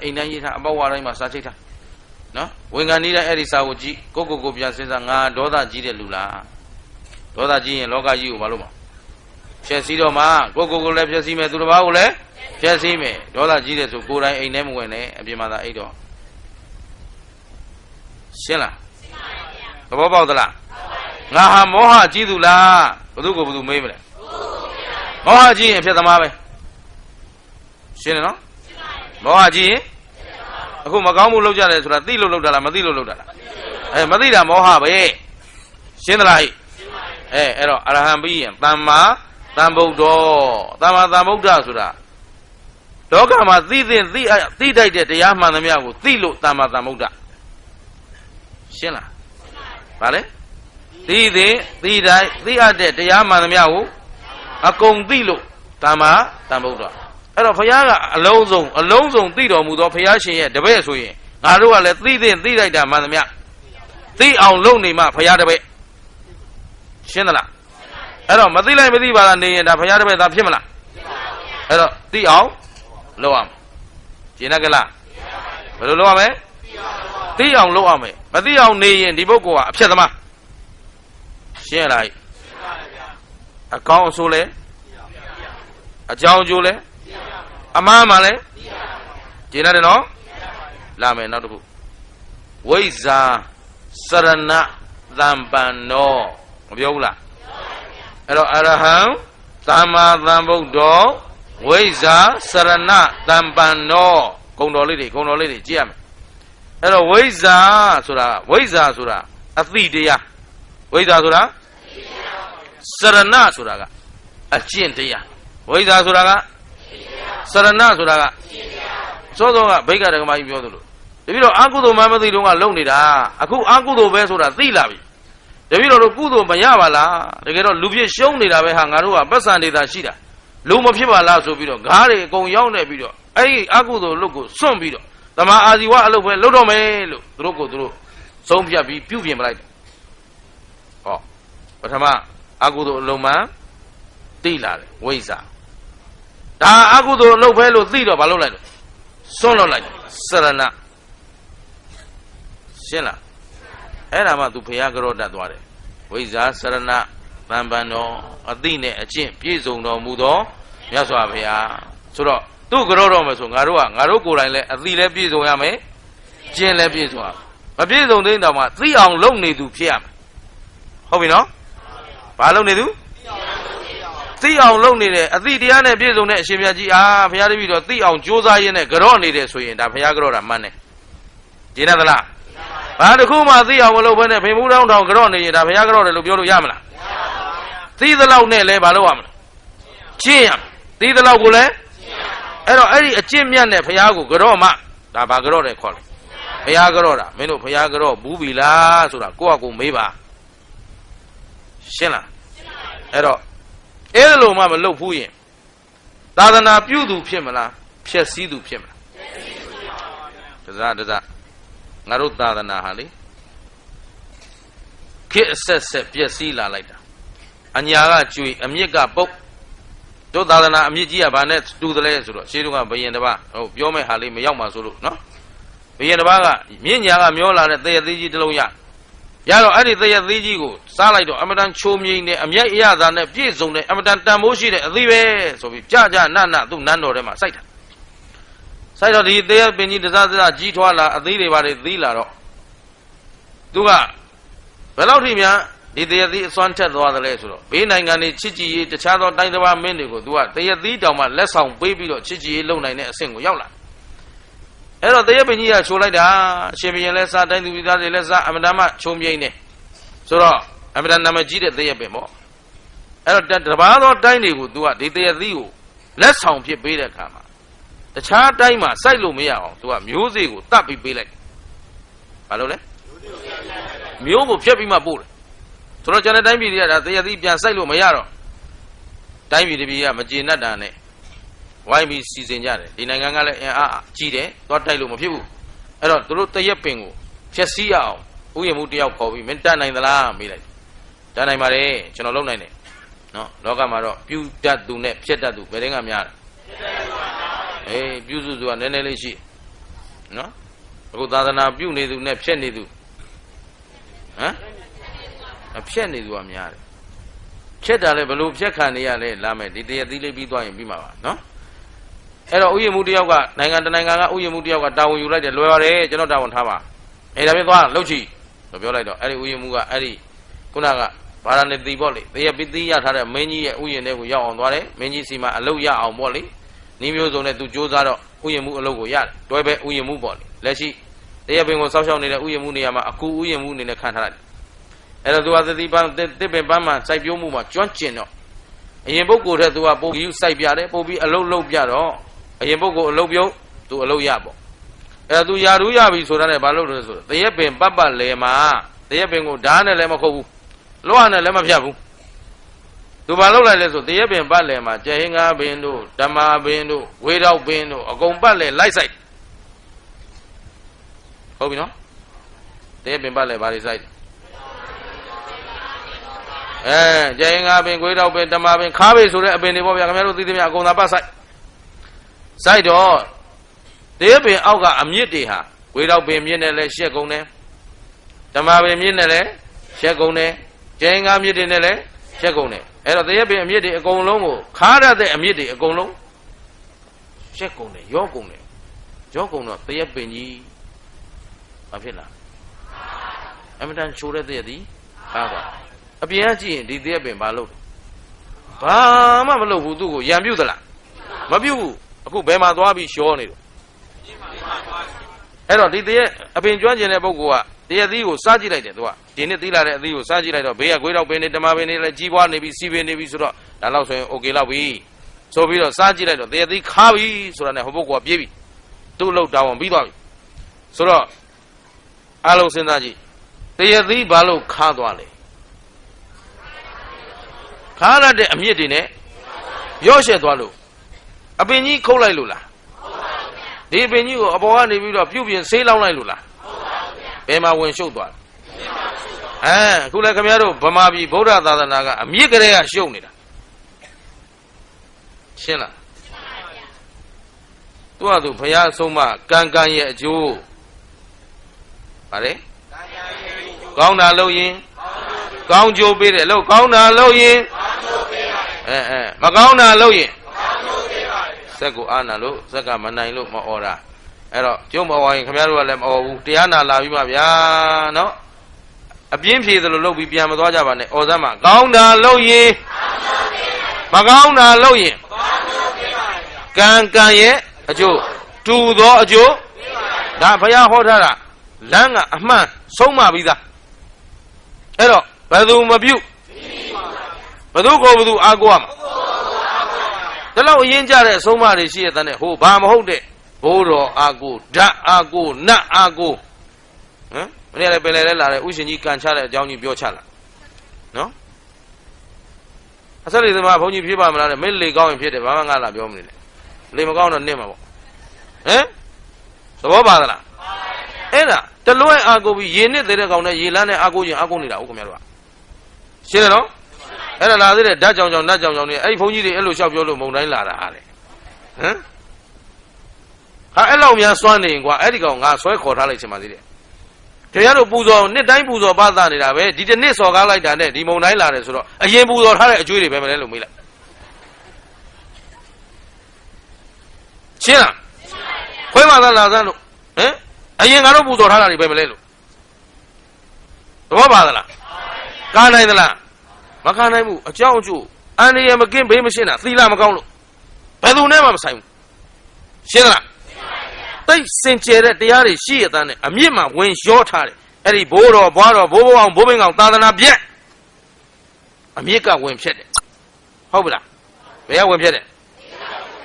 အပေါက်ဝါတိုင်းမှာစာချိတ်ထားနော်ဝင်ကန်နေတဲ့အဲ့ဒီစာကိုကြည့်ကိုပြန်စဉ်းစားငါဒေါသကြီးတဲ့လူလားဒေါသကြီးရင်လောကကြီးကိုဘာလို့မဖြည့်စည်းတော့မှကိုလည်းဖြည့်စည်းမယ်သူတစ်ပါးကိုလည်းဖြည့်စည်းမယ်ဒေါသကြီးတဲ့ဆိုကိုယ်တိုင်အိမ်ထဲမဝင်နဲ့အပြင်မှာသာအိတ်တော့ရှင်းလားသဘောပေါက်သလားငါဟာမောဟကြီးသူလားဘသူမေးမလဲမောဟကြီးရင်ဖြစ်သမားပဲရှင်းတယ်နော်မောဟကြီးရင်အခုမကောင်းမှုလုပ်ကြတယ်ဆိုတာသိလို့လုပ်တာလားမသိလို့လုပ်တာလားမသိတာမောဟပဲရှင်းသလားဟိအဲ့တော့အရဟံပြီးရင်သမ္မာသမ္ဗုဒ္ဓဆိုတာလောကမှာသိတိုက်တဲ့တရားမှန်သမျှကိုသိလို့သမ္မာသမ္ဗုဒ္ဓရှင်းလားဗါလဲသိတိုက်သိအပ်တဲ့တရားမှန်သမျှကိုအကုန်သိလို့သမ္မာသမ္ဗုဒ္ဓအဲ့တော့ဘုရားကအလုံးစုံသိတော်မူသောဘုရားရှင်ရဲ့တပည့်ဆိုရင်ငါတို့ကလည်းသိလိုက်တာမှန်သမျှသိအောင်လုပ်နေမှဘုရားတပည့်ရှင်းသလားအဲ့တော့မသိလိုက်မသိပါလားနေရင်ဒါဘုရားတပည့်သာဖြစ်မလားအဲ့တော့သိအောင်လုပ်ရမယ်ရှင်းကြလားဘယ်လိုလုပ်ရမလဲသိအောင်လုပ်ရမယ်မသိအောင်နေရင်ဒီပုဂ္ဂိုလ်ကအဖြစ်သမားရှင်းလားအကောင်းအဆိုးလဲအကြောင်းအကျိုးလဲအမှားမှလဲကျင်းရတယ်နော်လာမယ်နောက်တစ်ခုဝိဇ္ဇာစရဏသံပန္နောမပြောဘူးလားအဲ့တော့အရဟံသမ္မာသမ္ဗုဒ္ဓောဝိဇ္ဇာစရဏသံပန္နောဂုဏ်တော်လေးတွေကြည့်ရမယ်အဲ့တော့ဝိဇ္ဇာဆိုတာအသိတရားဝိဇ္ဇာဆိုတာစရဏဆိုတာကအကျင့်တရားဝိဇ္ဇာဆိုတာကစရဏဆိုတာကစောကဘိက္ခဒကမကြီးပြောသလိုတပည့်တော်အကုသိုလ်မှမသိတော့ကလုံနေတာအခုအကုသိုလ်ပဲဆိုတာသိလာပြီတပည့်တော်တို့ကုသိုလ်မရပါလားတကယ်တော့လူဖြစ်ရှုံးနေတာပဲဟာငါတို့ကပတ်စံနေတာရှိတာလူမဖြစ်ပါလားဆိုပြီးတော့ဂါးတွေအကုန်ရောက်နေပြီးတော့အဲ့ဒီအကုသိုလ်လုပ်ကိုစွန့်ပြီးတော့သမာအာဇီဝအလုပ်ပဲလုပ်တော့မယ်လို့သူတို့ဆုံးဖြတ်ပြီးပြုပြင်ပလိုက်တယ်ဟောပထမအကုသိုလ်အလုံးမှတိလာတယ်ဝိဇ္ဇာဒါအကုသိုလ်အလုပ်ပဲလို့သိတော့မလုပ်လိုက်တော့စွန့်လွတ်လိုက်စရဏရှင်းလားအဲ့ဒါမှသူဘုရားကြောတတ်သွားတယ်ဝိဇ္ဇာစရဏသံပန္နောအသိနဲ့အကျင့်ပြည့်စုံတော်မူသောမြတ်စွာဘုရားဆိုတော့သူ့ကြောတော့မယ်ဆိုငါတို့ကိုယ်တိုင်လည်းအသိလည်းပြည့်စုံရမယ်ကျင့်လည်းပြည့်စုံရမပြည့်စုံသေးတော့မှသိအောင်လုပ်နေသူဖြစ်ရမယ်ဟုတ်ပြီနော်ဘာလုပ်နေသူသိအောင်လုပ်နေတယ်အသိတရားနဲ့ပြည့်စုံတဲ့အရှင်ဘုရားကြီးဘုရားတပည့်တော်သိအောင်ကြိုးစားရင်းနဲ့ကြော့နေတယ်ဆိုရင်ဒါဘုရားကြောတာမှန်တယ်ကျင့်ရသလားဘာတစ်ခုမှသိအောင်မလုပ်ဘဲနဲ့ဖေမှုတောင်းတောင်ကြော့နေရင်ဒါဘုရားကြောတယ်လို့ပြောလို့ရမလားသိသလောက်နဲ့လဲဘာလုပ်ရမလဲကျင့်ရသိသလောက်ကိုလဲအဲ့တော့အဲ့ဒီအကျင့်မြတ်နဲ့ဘုရားကိုကြော့မှဒါဘာကြော့တယ်ခေါ်တယ်ဘုရားကြော့တာမင်းတို့ဘုရားကြော့ဘူးပြီလားဆိုတာကိုယ့်အကူမေးပါရှင်းလားအဲ့တော့အဲ့လိုမှမလုပ်ဘူးရင်သာသနာပြုသူဖြစ်မလားဖျက်ဆီးသူဖြစ်မလားတစားငါတို့သာသနာဟာလေခေတ်အဆက်ပျက်စီးလာလိုက်တာအညာကကျွေအမြစ်ကပုတ်တို့သာသနာအမြစ်ကြီးကဘာနဲ့တူတယ်လဲဆိုတော့ရှင်းတော့ကဘယင်တစ်ပါးဟုတ်ပြောမဲ့ဟာလေးမရောက်မှဆိုလို့နော်ဘယင်တစ်ပါးကမြင့်ညာကမျောလာတဲ့သေရသေးကြီးတစ်လုံးရတော့အဲ့ဒီသေရသေးကြီးကိုစားလိုက်တော့အမတန်ချိုးမြိန်နဲ့အမြတ်အရသာနဲ့ပြည့်စုံတဲ့အမတန်တန်မိုးရှိတဲ့အသီးပဲဆိုပြီးကြနသူ့နန်းတော်ထဲမှာစိုက်တာစိုက်တော့ဒီသေရပင်ကြီးတစားကြီးထွားလာအသီးတွေပါတွေသီးလာတော့သူကဘယ်လောက်ထိများဒီသေရသီးအစွမ်းထက်သွားတယ်လဲဆိုတော့ဘေးနိုင်ငံတွေချစ်ကြည်ရေးတခြားသောတိုင်းတစ်ပါးမင်းတွေကိုသူကသေရသီးတောင်မှလက်ဆောင်ပေးပြီးတော့ချစ်ကြည်ရေးလုပ်နိုင်တဲ့အဆင့်ကိုရောက်လာအဲ့တော့သေရပင်ကြီးကချိုးလိုက်တာရှင်ဘုရင်လည်းစားတိုင်းသူပြည်သားတွေလည်းစားအမတန်မှချုံမြိန်နေဆိုတော့အမတန်နာမကြီးတဲ့သေရပင်ပေါ့အဲ့တော့တပါးသောတိုင်းတွေကိုသူကဒီသေရသီးကိုလက်ဆောင်ဖြစ်ပေးတဲ့အခါမှာတခြားတိုင်းမှာစိုက်လို့မရအောင်သူကမျိုးစေ့ကိုတတ်ပြီးပေးလိုက်ဘာလို့လဲမျိုးကိုဖြတ်ပြီးမှပို့တယ် ဆိုတော့ကျွန်တော်တိုင်းပြည်တွေကဒါတရားသီးပြန်စိုက်လို့မရတော့တိုင်းပြည်တပြည်ကမကျေနပ်တာနဲ့ဝိုင်းပြီးစီစဉ်ကြတယ်ဒီနိုင်ငံကလည်းအင်အားကြီးတယ်သွားတိုက်လို့မဖြစ်ဘူးအဲ့တော့သူတို့တရက်ပင်ကိုဖြက်စီးအောင်ဥယျာဉ်မှုတယောက်ခေါ်ပြီးမင်းတတ်နိုင်သလားမေးလိုက်တတ်နိုင်ပါတယ်ကျွန်တော်လုပ်နိုင်တယ်နော်လောကမှာတော့ပြုတတ်သူနဲ့ဖြက်တတ်သူဘယ်တင်းကများလဲအေးပြုစုသူကနည်းနည်းလေးရှိနော်အခုသာသနာပြုနေသူနဲ့ဖြက်နေသူဟမ်ဖြက်နေသူကများတယ်ဖြက်တာလည်းဘလို့ဖြက်ခံနေရလဲလာမယ်ဒီတရက်သီးလေးပြီးသွားရင်ပြီးမှာပါနော်အဲ့တော့ဥယျာဉ်မှုတယောက်ကနိုင်ငံတနိုင်ငံကဥယျာဉ်မှုတယောက်ကတာဝန်ယူလိုက်တယ်လွယ်ပါတယ်ကျွန်တော်တာဝန်ထားပါအဲ့ဒါပြသွားလှုပ်ချီလို့ပြောလိုက်တော့အဲ့ဒီဥယျာဉ်မှုကအဲ့ဒီခုနကဘာသာနဲ့တီပေါ့လေတရက်ပြီးသီးရထားတဲ့မင်းကြီးရဲ့ဥယျာဉ်တွေကိုရောက်အောင်သွားတယ်မင်းကြီးစီမှာအလုပ်ရအောင်ပေါ့လေနီးမျိုးစုံနဲ့သူစူးစမ်းတော့ဥယျာဉ်မှုအလုပ်ကိုရတယ်တွဲပဲဥယျာဉ်မှုပေါ့လေလက်ရှိတရက်ပင်ကိုစောက်ရှောက်နေတဲ့ဥယျာဉ်မှုနေရာမှာအကူဥယျာဉ်မှုအနေနဲ့ခံထားရတယ်အဲ့တော့သူကသတိပန်းတစ်ပင်ပန်းမှာစိုက်ပျိုးမှုမှာကျွမ်းကျင်တော့အရင်ပုဂ္ဂိုလ်တဲ့သူကပို့ပြီးစိုက်ပြတယ်ပို့ပြီးအလုပ်လုပ်ပြတော့အရင်ပုဂ္ဂိုလ်အလုပ်ပြုတ်သူအလုပ်ရပေါ့အဲ့တော့သူယာရူးရပြီဆိုတာနဲ့ဘာလုပ်လို့လဲဆိုတော့တရက်ပင်ပတ်ပတ်လဲမှာတရက်ပင်ကိုဓာတ်နဲ့လည်းမခုတ်ဘူးလွှတ်နဲ့လည်းမဖြတ်ဘူးသူဘာလုပ်လိုက်လဲဆိုတရက်ပင်ပတ်လဲမှာကျဲဟင်းကားပင်တို့ဓမ္မာပင်တို့ဝေတောက်ပင်တို့အကုန်ပတ်လဲလိုက်ဆိုင်ဟုတ်ပြီနော်တရက်ပင်ပတ်လဲဘာတွေဆိုင်ကျဲဟင်းကားပင်ဝေတောက်ပင်ဓမ္မာပင်ခါးပေဆိုတဲ့အပင်တွေပေါ့ဗျာခင်ဗျားတို့သိသမျှအကုန်သာပတ်ဆိုင်တော့တရက်ပင်အောက်ကအမြစ်တွေဟာဝေတောက်ပင်မြစ်နဲ့လည်းရှက်ကုန်တယ်ဓမ္မာပင်မြစ်နဲ့လည်းရှက်ကုန်တယ်ကျဲဟင်းကားမြစ်တွေနဲ့လည်းရှက်ကုန်တယ်အဲ့တော့တရက်ပင်အမြစ်တွေအကုန်လုံးကိုခါရတဲ့အမြစ်တွေအကုန်လုံးရှက်ကုန်တယ်ရောကုန်တယ်ရောကုန်တော့တရက်ပင်ကြီးဘာဖြစ်လားအမတန်ချိုးတဲ့တရက်သည်ခါသွားအပြင်ကကြည့်ရင်ဒီတရက်ပင်ဘာလုပ်ဘာမှမလုပ်ဘူးသူ့ကိုရံပြုတ်သလားမပြုတ်ဘူးအခုဘယ်မှာသွားပြီးရှောနေတော့အဲ့တော့ဒီတရက်အပင်ကျွမ်းကျင်တဲ့ပုဂ္ဂိုလ်ကတရက်သီးကိုစားကြည့်လိုက်တယ်သူကဒီနေ့သီးလာတဲ့အသီးကိုစားကြည့်လိုက်တော့ဘေးကခွေးတော့ပင်နေဓမ္မပင်နေလည်းကြီးပွားနေပြီစီပင်နေပြီဆိုတော့ဒါတော့ဆိုရင်โอเคလောက်ပြီဆိုပြီးတော့စားကြည့်လိုက်တော့တရက်သီးခါပြီဆိုတာနဲ့ဟိုပုဂ္ဂိုလ်ကပြေးပြီသူ့လောက်တောင်းပြီးသွားပြီဆိုတော့အလုံးစဉ်းစားကြည့်တရက်သီးဘာလို့ခါသွားလဲခါရတဲ့အမြင့်တွေနဲ့ရော့ရှက်သွားလို့အပင်ကြီးခုတ်လိုက်လို့လားဒီအပင်ကြီးကိုအပေါ်ကနေပြီးတော့ပြုတ်ပြင်ဆေးလောင်းလိုက်လို့လားဘယ်မှာဝင်ရှုပ်သွားလဲအခုလည်းခင်ဗျားတို့ဗမာပြည်ဗုဒ္ဓသာသနာကအမြင့်ကလေးကရှုပ်နေတာရှင်းလားသူကသူဘုရားဆုံးမကံကံရဲ့အကျိုးဗါလေကောင်းတာလုပ်ရင်ကောင်းကျိုးပေးတယ်လို့ကောင်းတာလုပ်ရင်မကောင်းတာလုပ်ရင်စက်ကိုအာနာလို့စက်ကမနိုင်လို့မအော်တာအဲ့တော့ကျုံမအော်ရင်ခင်ဗျားတို့ကလည်းမအော်ဘူးတရားနာလာပြီးမှဗျာနော်အပြင်းဖြေသလိုလုပ်ပြီးပြန်မသွားကြပါနဲ့အော်စမ်းမှာကောင်းတာလုပ်ရင်မကောင်းတာလုပ်ရင်ကံကံရဲ့အကျိုးတူသောအကျိုးဒါဘုရားဟောထားတာလမ်းကအမှန်ဆုံးမပြီးသားအဲ့တော့ဘယ်သူမပြုဘယ်သူကိုဘယ်သူအားကိုးရမှာဒီလောက်အရင်ကြတဲ့အဆုံးအမတွေရှိရတဲ့ဟိုဘာမဟုတ်တဲ့ဘိုးတော်အာကိုဓာတ်အာကိုနတ်အာကိုဟမ်မနေ့လည်းပင်လည်းလာတယ်ဥရှင်ကြီးကန်ချတဲ့အကြောင်းကြီးပြောချလာနော်အဆက်လေးသမားဘုန်းကြီးဖြစ်ပါမလားတဲ့မင်းလေကောင်းရင်ဖြစ်တယ်ဘာမှငါလာပြောမနေနဲ့လေမကောင်းတော့နင့်မှာပေါ့ဟမ်သဘောပါသလားအဲ့ဒါတလွဲအာကိုပြီးရေနစ်တဲ့ကောင်နဲ့ရေလန်းနဲ့အာကိုရင်အာကိုနေတာဟုတ်ခင်ဗျားတို့ကရှင်းတယ်နော်အဲ့ဒါလာသေးတယ်ဓာတ်ကြောင်ကြောင်နတ်ကြောင်ကြောင်နေအဲ့ဒီဘုန်းကြီးတွေအဲ့လိုလျှောက်ပြောလို့မုံတိုင်းလာတာဟာလေဟမ်ဟာအဲ့လောက်များစွမ်းနေရင်ကွာအဲ့ဒီကောင်ငါဆွဲခေါ်ထားလိုက်ချင်ပါသေးတယ်ခင်ဗျားတို့ပူဇော်နှစ်တိုင်းပူဇော်ပါသနေတာပဲဒီတစ်နှစ်စော်ကားလိုက်တာနဲ့ဒီမုံတိုင်းလာတယ်ဆိုတော့အရင်ပူဇော်ထားတဲ့အကျွေးတွေပဲမလဲလို့မေးလိုက်ရှင်းလားခွဲပါသားလာစမ်းလို့ဟမ်အရင်ကတော့ပူဇော်ထားတာတွေပဲမလဲလို့သဘောပါသလားကားနိုင်သလားမခံနိုင်ဘူးအကြောင်းအကျိုးအန္တရာယ်မကင်းဘေးမရှင်းတာသီလမကောင်းလို့ဘယ်သူနဲ့မှမဆိုင်ဘူးရှင်းသလားသိစင်ကြယ်တဲ့တရားတွေရှိရတဲ့အမြင့်မှာဝင်ရောထားတယ်အဲ့ဒီဘိုးတော်ဘွားတော်ဘိုးဘွားအောင်ဘိုးဘင်းကောင်သာသနာပြက်အမြင့်ကဝင်ဖြစ်တယ်ဟုတ်ပြီလားဘယ်ကဝင်ဖြစ်တယ်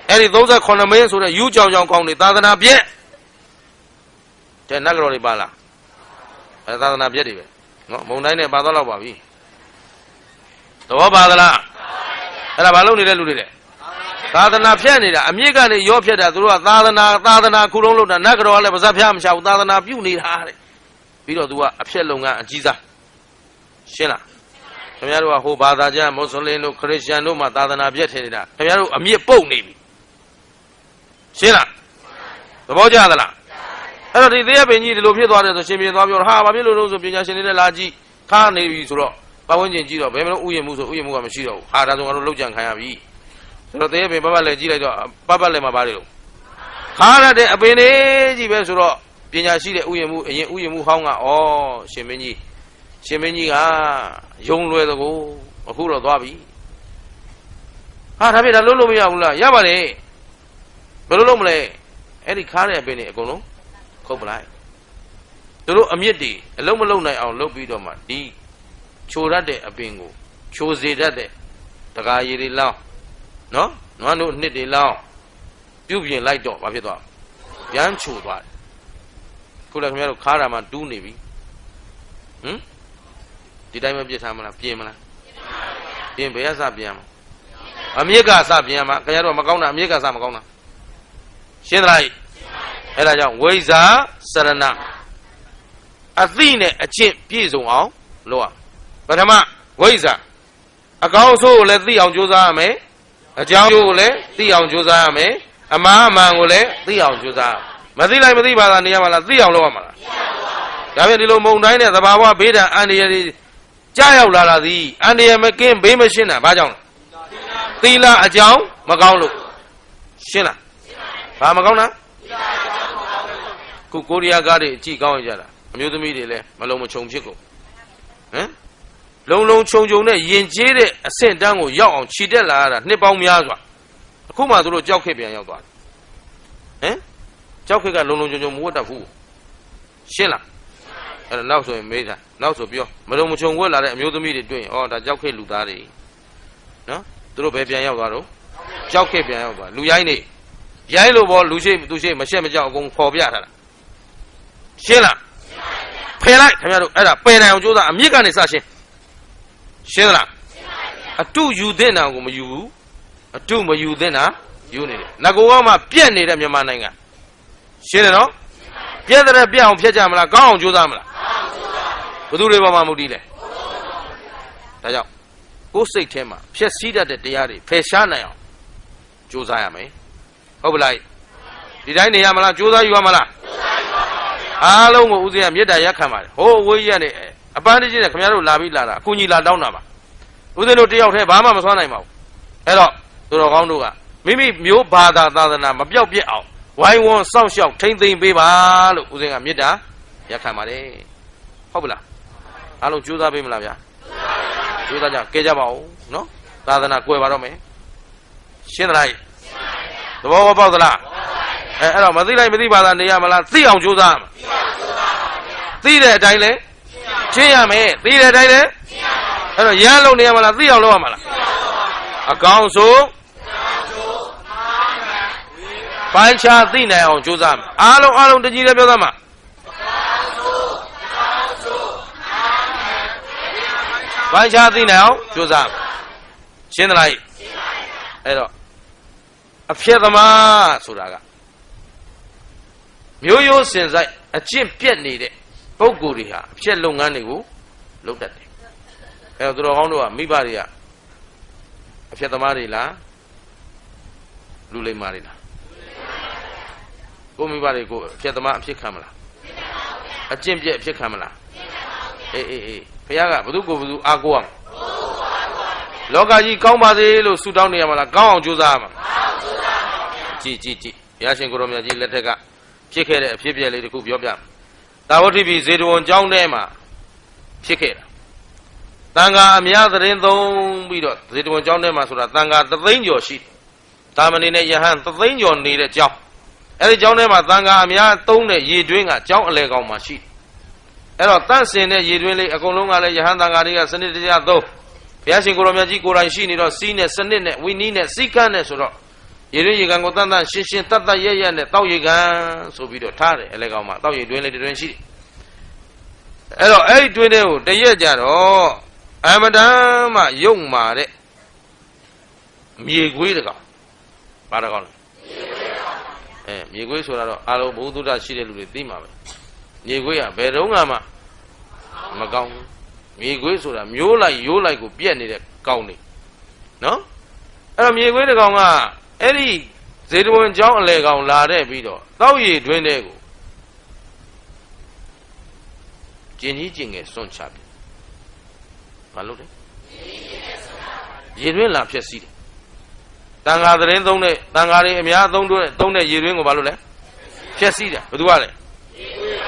အဲ့ဒီ38မင်းဆိုတဲ့ယူကြောင်ကြောင်ကောင်းတွေသာသနာပြက်တဲ့နတ်ကတော်တွေပါလားအဲသာသနာပြက်တွေပဲနော်မုံတိုင်းနဲ့ပါသွားတော့ပါပြီ ဘောပါသလားအဲ့ဒါဘာလုပ်နေတဲ့လူတွေလဲသာသနာဖြတ်နေတာအမြင့်ကနေရောဖြတ်တာသူတို့ကသာသနာခုလုံးလုပ်တာနတ်ကတော်ကလည်းပါဇက်ဖျားမချဘူးသာသနာပြုနေတာတဲ့ပြီးတော့သူကအဖြတ်လုံကအကြီးစားရှင်းလားခင်ဗျားတို့ကဟိုဘာသာကျမွတ်စလင်တို့ခရစ်ယာန်တို့မှသာသနာပြတ်ထင်နေတာခင်ဗျားတို့အမြင့်ပုတ်နေပြီရှင်းလားသဘောကျသလားအဲ့တော့ဒီသေးရပင်ကြီးဒီလိုဖြစ်သွားတယ်ဆိုရှင်ပြန်သွားပြောဟာဘာဖြစ်လို့လဲဆိုပညာရှင်တွေနဲ့လာကြည့်ခါနေပြီဆိုတော့ပတ်ဝန်းကျင်ကြည့်တော့ဘယ်မလို့ဥယျာဉ်မှုဆိုဥယျာဉ်မှုကမရှိတော့ဘူးဟာဒါဆိုငါတို့လောက်ကြံခံရပြီဆိုတော့သေးရပင်ပတ်ပတ်လဲကြည့်လိုက်တော့ပတ်ပတ်လဲမှာပါတယ်လို့ခါရတဲ့အပင်လေးကြီးပဲဆိုတော့ပညာရှိတဲ့ဥယျာဉ်မှုအရင်ဥယျာဉ်မှုဟောင်းကဩရှင်မင်းကြီးကယုံလွယ်တကူအခုတော့သွားပြီဟာဒါဖြစ်ဒါလုံးလို့မရဘူးလားရပါတယ်ဘယ်လိုလုပ်မလဲအဲ့ဒီခါတဲ့အပင်တွေအကုန်လုံးခုတ်ပလိုက်သူတို့အမြင့်တွေအလုံးမလုံးနိုင်အောင်လုပ်ပြီးတော့မှဒီချိုရတ်တဲ့အပင်ကိုချိုစေတတ်တဲ့တကာရည်တွေလောင်းနော်နွားတို့နှစ်တွေလောင်းပြုတ်ပြင်လိုက်တော့ဘာဖြစ်သွားပြန်ချိုသွားတယ်ခုလည်းခင်ဗျားတို့ခါတာမှတူးနေပြီဟမ်ဒီတိုင်းမပြစ်ထားမလားပြင်မလားပြင်ဘယ်ကစပြင်မှာအမြင့်ကစပြင်မှာခင်ဗျားတို့မကောင်းတာအမြင့်ကစမကောင်းတာရှင်းသလားအဲ့ဒါကြောင့်ဝိဇ္ဇာစရဏအသိနဲ့အကျင့်ပြည့်စုံအောင်လုပ်ရပထမဝိဇ္ဇာအကောင်းဆိုးကိုလည်းသိအောင်ကြိုးစားရမယ်အကြောင်းကျိုးကိုလည်းသိအောင်ကြိုးစားရမယ်အမှားအမှန်ကိုလည်းသိအောင်ကြိုးစားမသိလိုက်မသိပါလားနေရမှာလားသိအောင်လုပ်ရမှာလားဒါဖြင့်ဒီလိုမုံတိုင်းနဲ့သဘာဝဘေးဒဏ်အန္တရာယ်တွေကြားရောက်လာတာသည်အန္တရာယ်မကင်းဘေးမရှင်းတာဘာကြောင့်လဲသီလအကြောင်းမကောင်းလို့ရှင်းလားဘာမကောင်းတာခုကိုရီးယားကားတွေအကြည့်ကောင်းကြတာအမျိုးသမီးတွေလည်းမလုံးမချုံဖြစ်ကုန်ဟမ်လုံခြုံနဲ့ယဉ်ကျေးတဲ့အဆင့်တန်းကိုရောက်အောင်ခြိတက်လာရတာနှစ်ပေါင်းများစွာအခုမှသူတို့ကြောက်ခက်ပြန်ရောက်သွားတယ်ဟမ်ကြောက်ခက်ကလုံခြုံမဝတ်တတ်ဘူးရှင်းလားအဲ့ဒါနောက်ဆိုရင်မေးတာနောက်ဆိုပြောမလုံးမချုံဝတ်လာတဲ့အမျိုးသမီးတွေတွေ့ရင်ဩဒါကြောက်ခက်လူသားတွေနော်သူတို့ပဲပြန်ရောက်သွားတော့ကြောက်ခက်ပြန်ရောက်သွားလူရိုင်းနေရိုင်းလို့ဘောလူရှိသူရှိမရှက်မကြောက်အကုန်ပေါ်ပြထားတာရှင်းလားဖယ်လိုက်ခင်ဗျားတို့အဲ့ဒါပယ်နိုင်အောင်ကြိုးစားအမြင့်ကနေစရှင်းရှင်းသလားအတုယူသင့်တာကိုမယူဘူးအတုမယူသင့်တာယူနေတယ်ငကိုကမှပြက်နေတဲ့မြန်မာနိုင်ငံရှင်းတယ်နော်ပြက်တဲ့ပြက်အောင်ဖျက်ကြမလားကောင်းအောင်ကြိုးစားမလားဘယ်သူတွေပေါ်မှာမူတည်လဲဒါကြောင့်ကိုယ်စိတ်ထဲမှာဖျက်ဆီးတတ်တဲ့တရားတွေဖယ်ရှားနိုင်အောင်ကြိုးစားရမယ်ဟုတ်ပလားဒီတိုင်းနေရမလားကြိုးစားယူရမလားအားလုံးကိုဦးဇင်းကမေတ္တာရက်ခံပါတယ်ဟိုးအဝေးကြီးကနေအပန်းတကြီးနဲ့ခင်ဗျားတို့လာပြီးလာတာအကူကြီးလာတောင်းတာပါဦးဇင်းတို့တယောက်တည်းဘာမှမဆွမ်းနိုင်ပါဘူးအဲ့တော့သူတော်ကောင်းတို့ကမိမိမျိုးဘာသာသာသနာမပြောက်ပြက်အောင်ဝိုင်းဝန်းစောင့်ရှောက်ထိမ့်သိမ့်ပေးပါလို့ဦးဇင်းကမေတ္တာရက်ခံပါတယ်ဟုတ်ပလားအားလုံးကြိုးစားပေးမလားဗျာကြိုးစားကြကဲကြပါဦးနော်သာသနာကွယ်ပါတော့မယ်ရှင်းသလားသဘောပေါက်သလားအဲ့တော့မသိလိုက်မသိပါသာနေရမလားသိအောင်ကြိုးစားမှာသိတဲ့အတိုင်းလဲရှင်းရမယ်သိတဲ့အတိုင်းလဲအဲ့တော့ရမ်းလုံးနေရမလားသိအောင်လုပ်ရမှာလားအကောင်းဆုံးပိုင်းခြားသိနိုင်အောင်ကြိုးစားမှာအားလုံးတကြီးလည်းပြောသားမှာပိုင်းခြားသိနိုင်အောင်ကြိုးစားရှင်းသလားအဲ့တော့အဖြစ်သမားဆိုတာကမျိုးရိုးစင်ဆိုင်အကျင့်ပြက်နေတဲ့ပုဂ္ဂိုလ်တွေဟာအဖြစ်လုပ်ငန်းတွေကိုလုပ်တတ်တယ်အဲ့တော့သူတော်ကောင်းတို့ကမိဘတွေကအဖြစ်သမားတွေလားလူလိမ္မာတွေလားကိုမိဘတွေကိုအဖြစ်သမားအဖြစ်ခံမလားအကျင့်ပြက်အဖြစ်ခံမလားအေးဘုရားကဘသူကိုဘသူအားကိုးရမှာလောကကြီးကောင်းပါစေလို့ဆုတောင်းနေရမှာလားကောင်းအောင်ကြိုးစားရမှာကြည်ဘုရားရှင်ကိုရောမြတ်ကြီးလက်ထက်ကဖြစ်ခဲ့တဲ့အဖြစ်အပျက်လေးတခုပြောပြမယ်တာဝတိပိဇေတဝန်ကျောင်းထဲမှာဖြစ်ခဲ့တာတန်ဃာအများသတင်းသုံးပြီးတော့ဇေတဝန်ကျောင်းထဲမှာဆိုတာတန်ဃာ3သိန်းကျော်ရှိတယ်တာမဏေနဲ့ယဟန်3သိန်းကျော်နေတဲ့ကျောင်းအဲဒီကျောင်းထဲမှာတန်ဃာအများသုံးတဲ့ရေတွင်းကကျောင်းအလဲကောင်မှာရှိတယ်အဲ့တော့တန့်စင်တဲ့ရေတွင်းလေးအကုန်လုံးကလည်းယဟန်တန်ဃာတွေကစနစ်တကျသုံးဘုရားရှင်ကိုရောမြတ်ကြီးကိုယ်တိုင်ရှိနေတော့စီးနဲ့စနစ်နဲ့ဝိနည်းနဲ့စီကန်းနဲ့ဆိုတော့ရေတွင်းရေကန်ကိုတန်တန်ရှင်းရှင်းတတ်တတ်ရရနဲ့တောက်ရေကန်ဆိုပြီးတော့ထားတယ်အလဲကောင်မှာတောက်ရေတွင်းလေးတွင်းရှိတယ်အဲ့တော့အဲ့ဒီတွင်းထဲကိုတရက်ကြတော့ အမတန်မှယုံမာတဲ့မြေခွေးတကောင်ဘာတကောင်လဲမြေခွေးဆိုတာတော့အာလုံးဘုသူဒ္ဓရှိတဲ့လူတွေသိမှာပဲမြေခွေးကဘယ်တော့မှမကောင်းဘူးမြေခွေးဆိုတာမျိုးလိုက်ရိုးလိုက်ကိုပြက်နေတဲ့ကောင်းနေနော်အဲ့တော့မြေခွေးတကောင်ကအဲ့ဒီဇေတဝန်ကျောင်းအလဲကောင်လာတဲ့ပြီးတော့တောက်ရည်တွင်းတဲ့ကိုကျင်ကြီးကျင်ငယ်စွန့်ချပြီမလုပ်တယ်ရေတွင်းလာဖြစ်စီတယ်တန်ဃာသတင်းသုံးတဲ့တန်ဃာတွေအများသုံးတဲ့ရေတွင်းကိုဘာလို့လဲဖြစ်စီတယ်ဘယ်သူကလဲ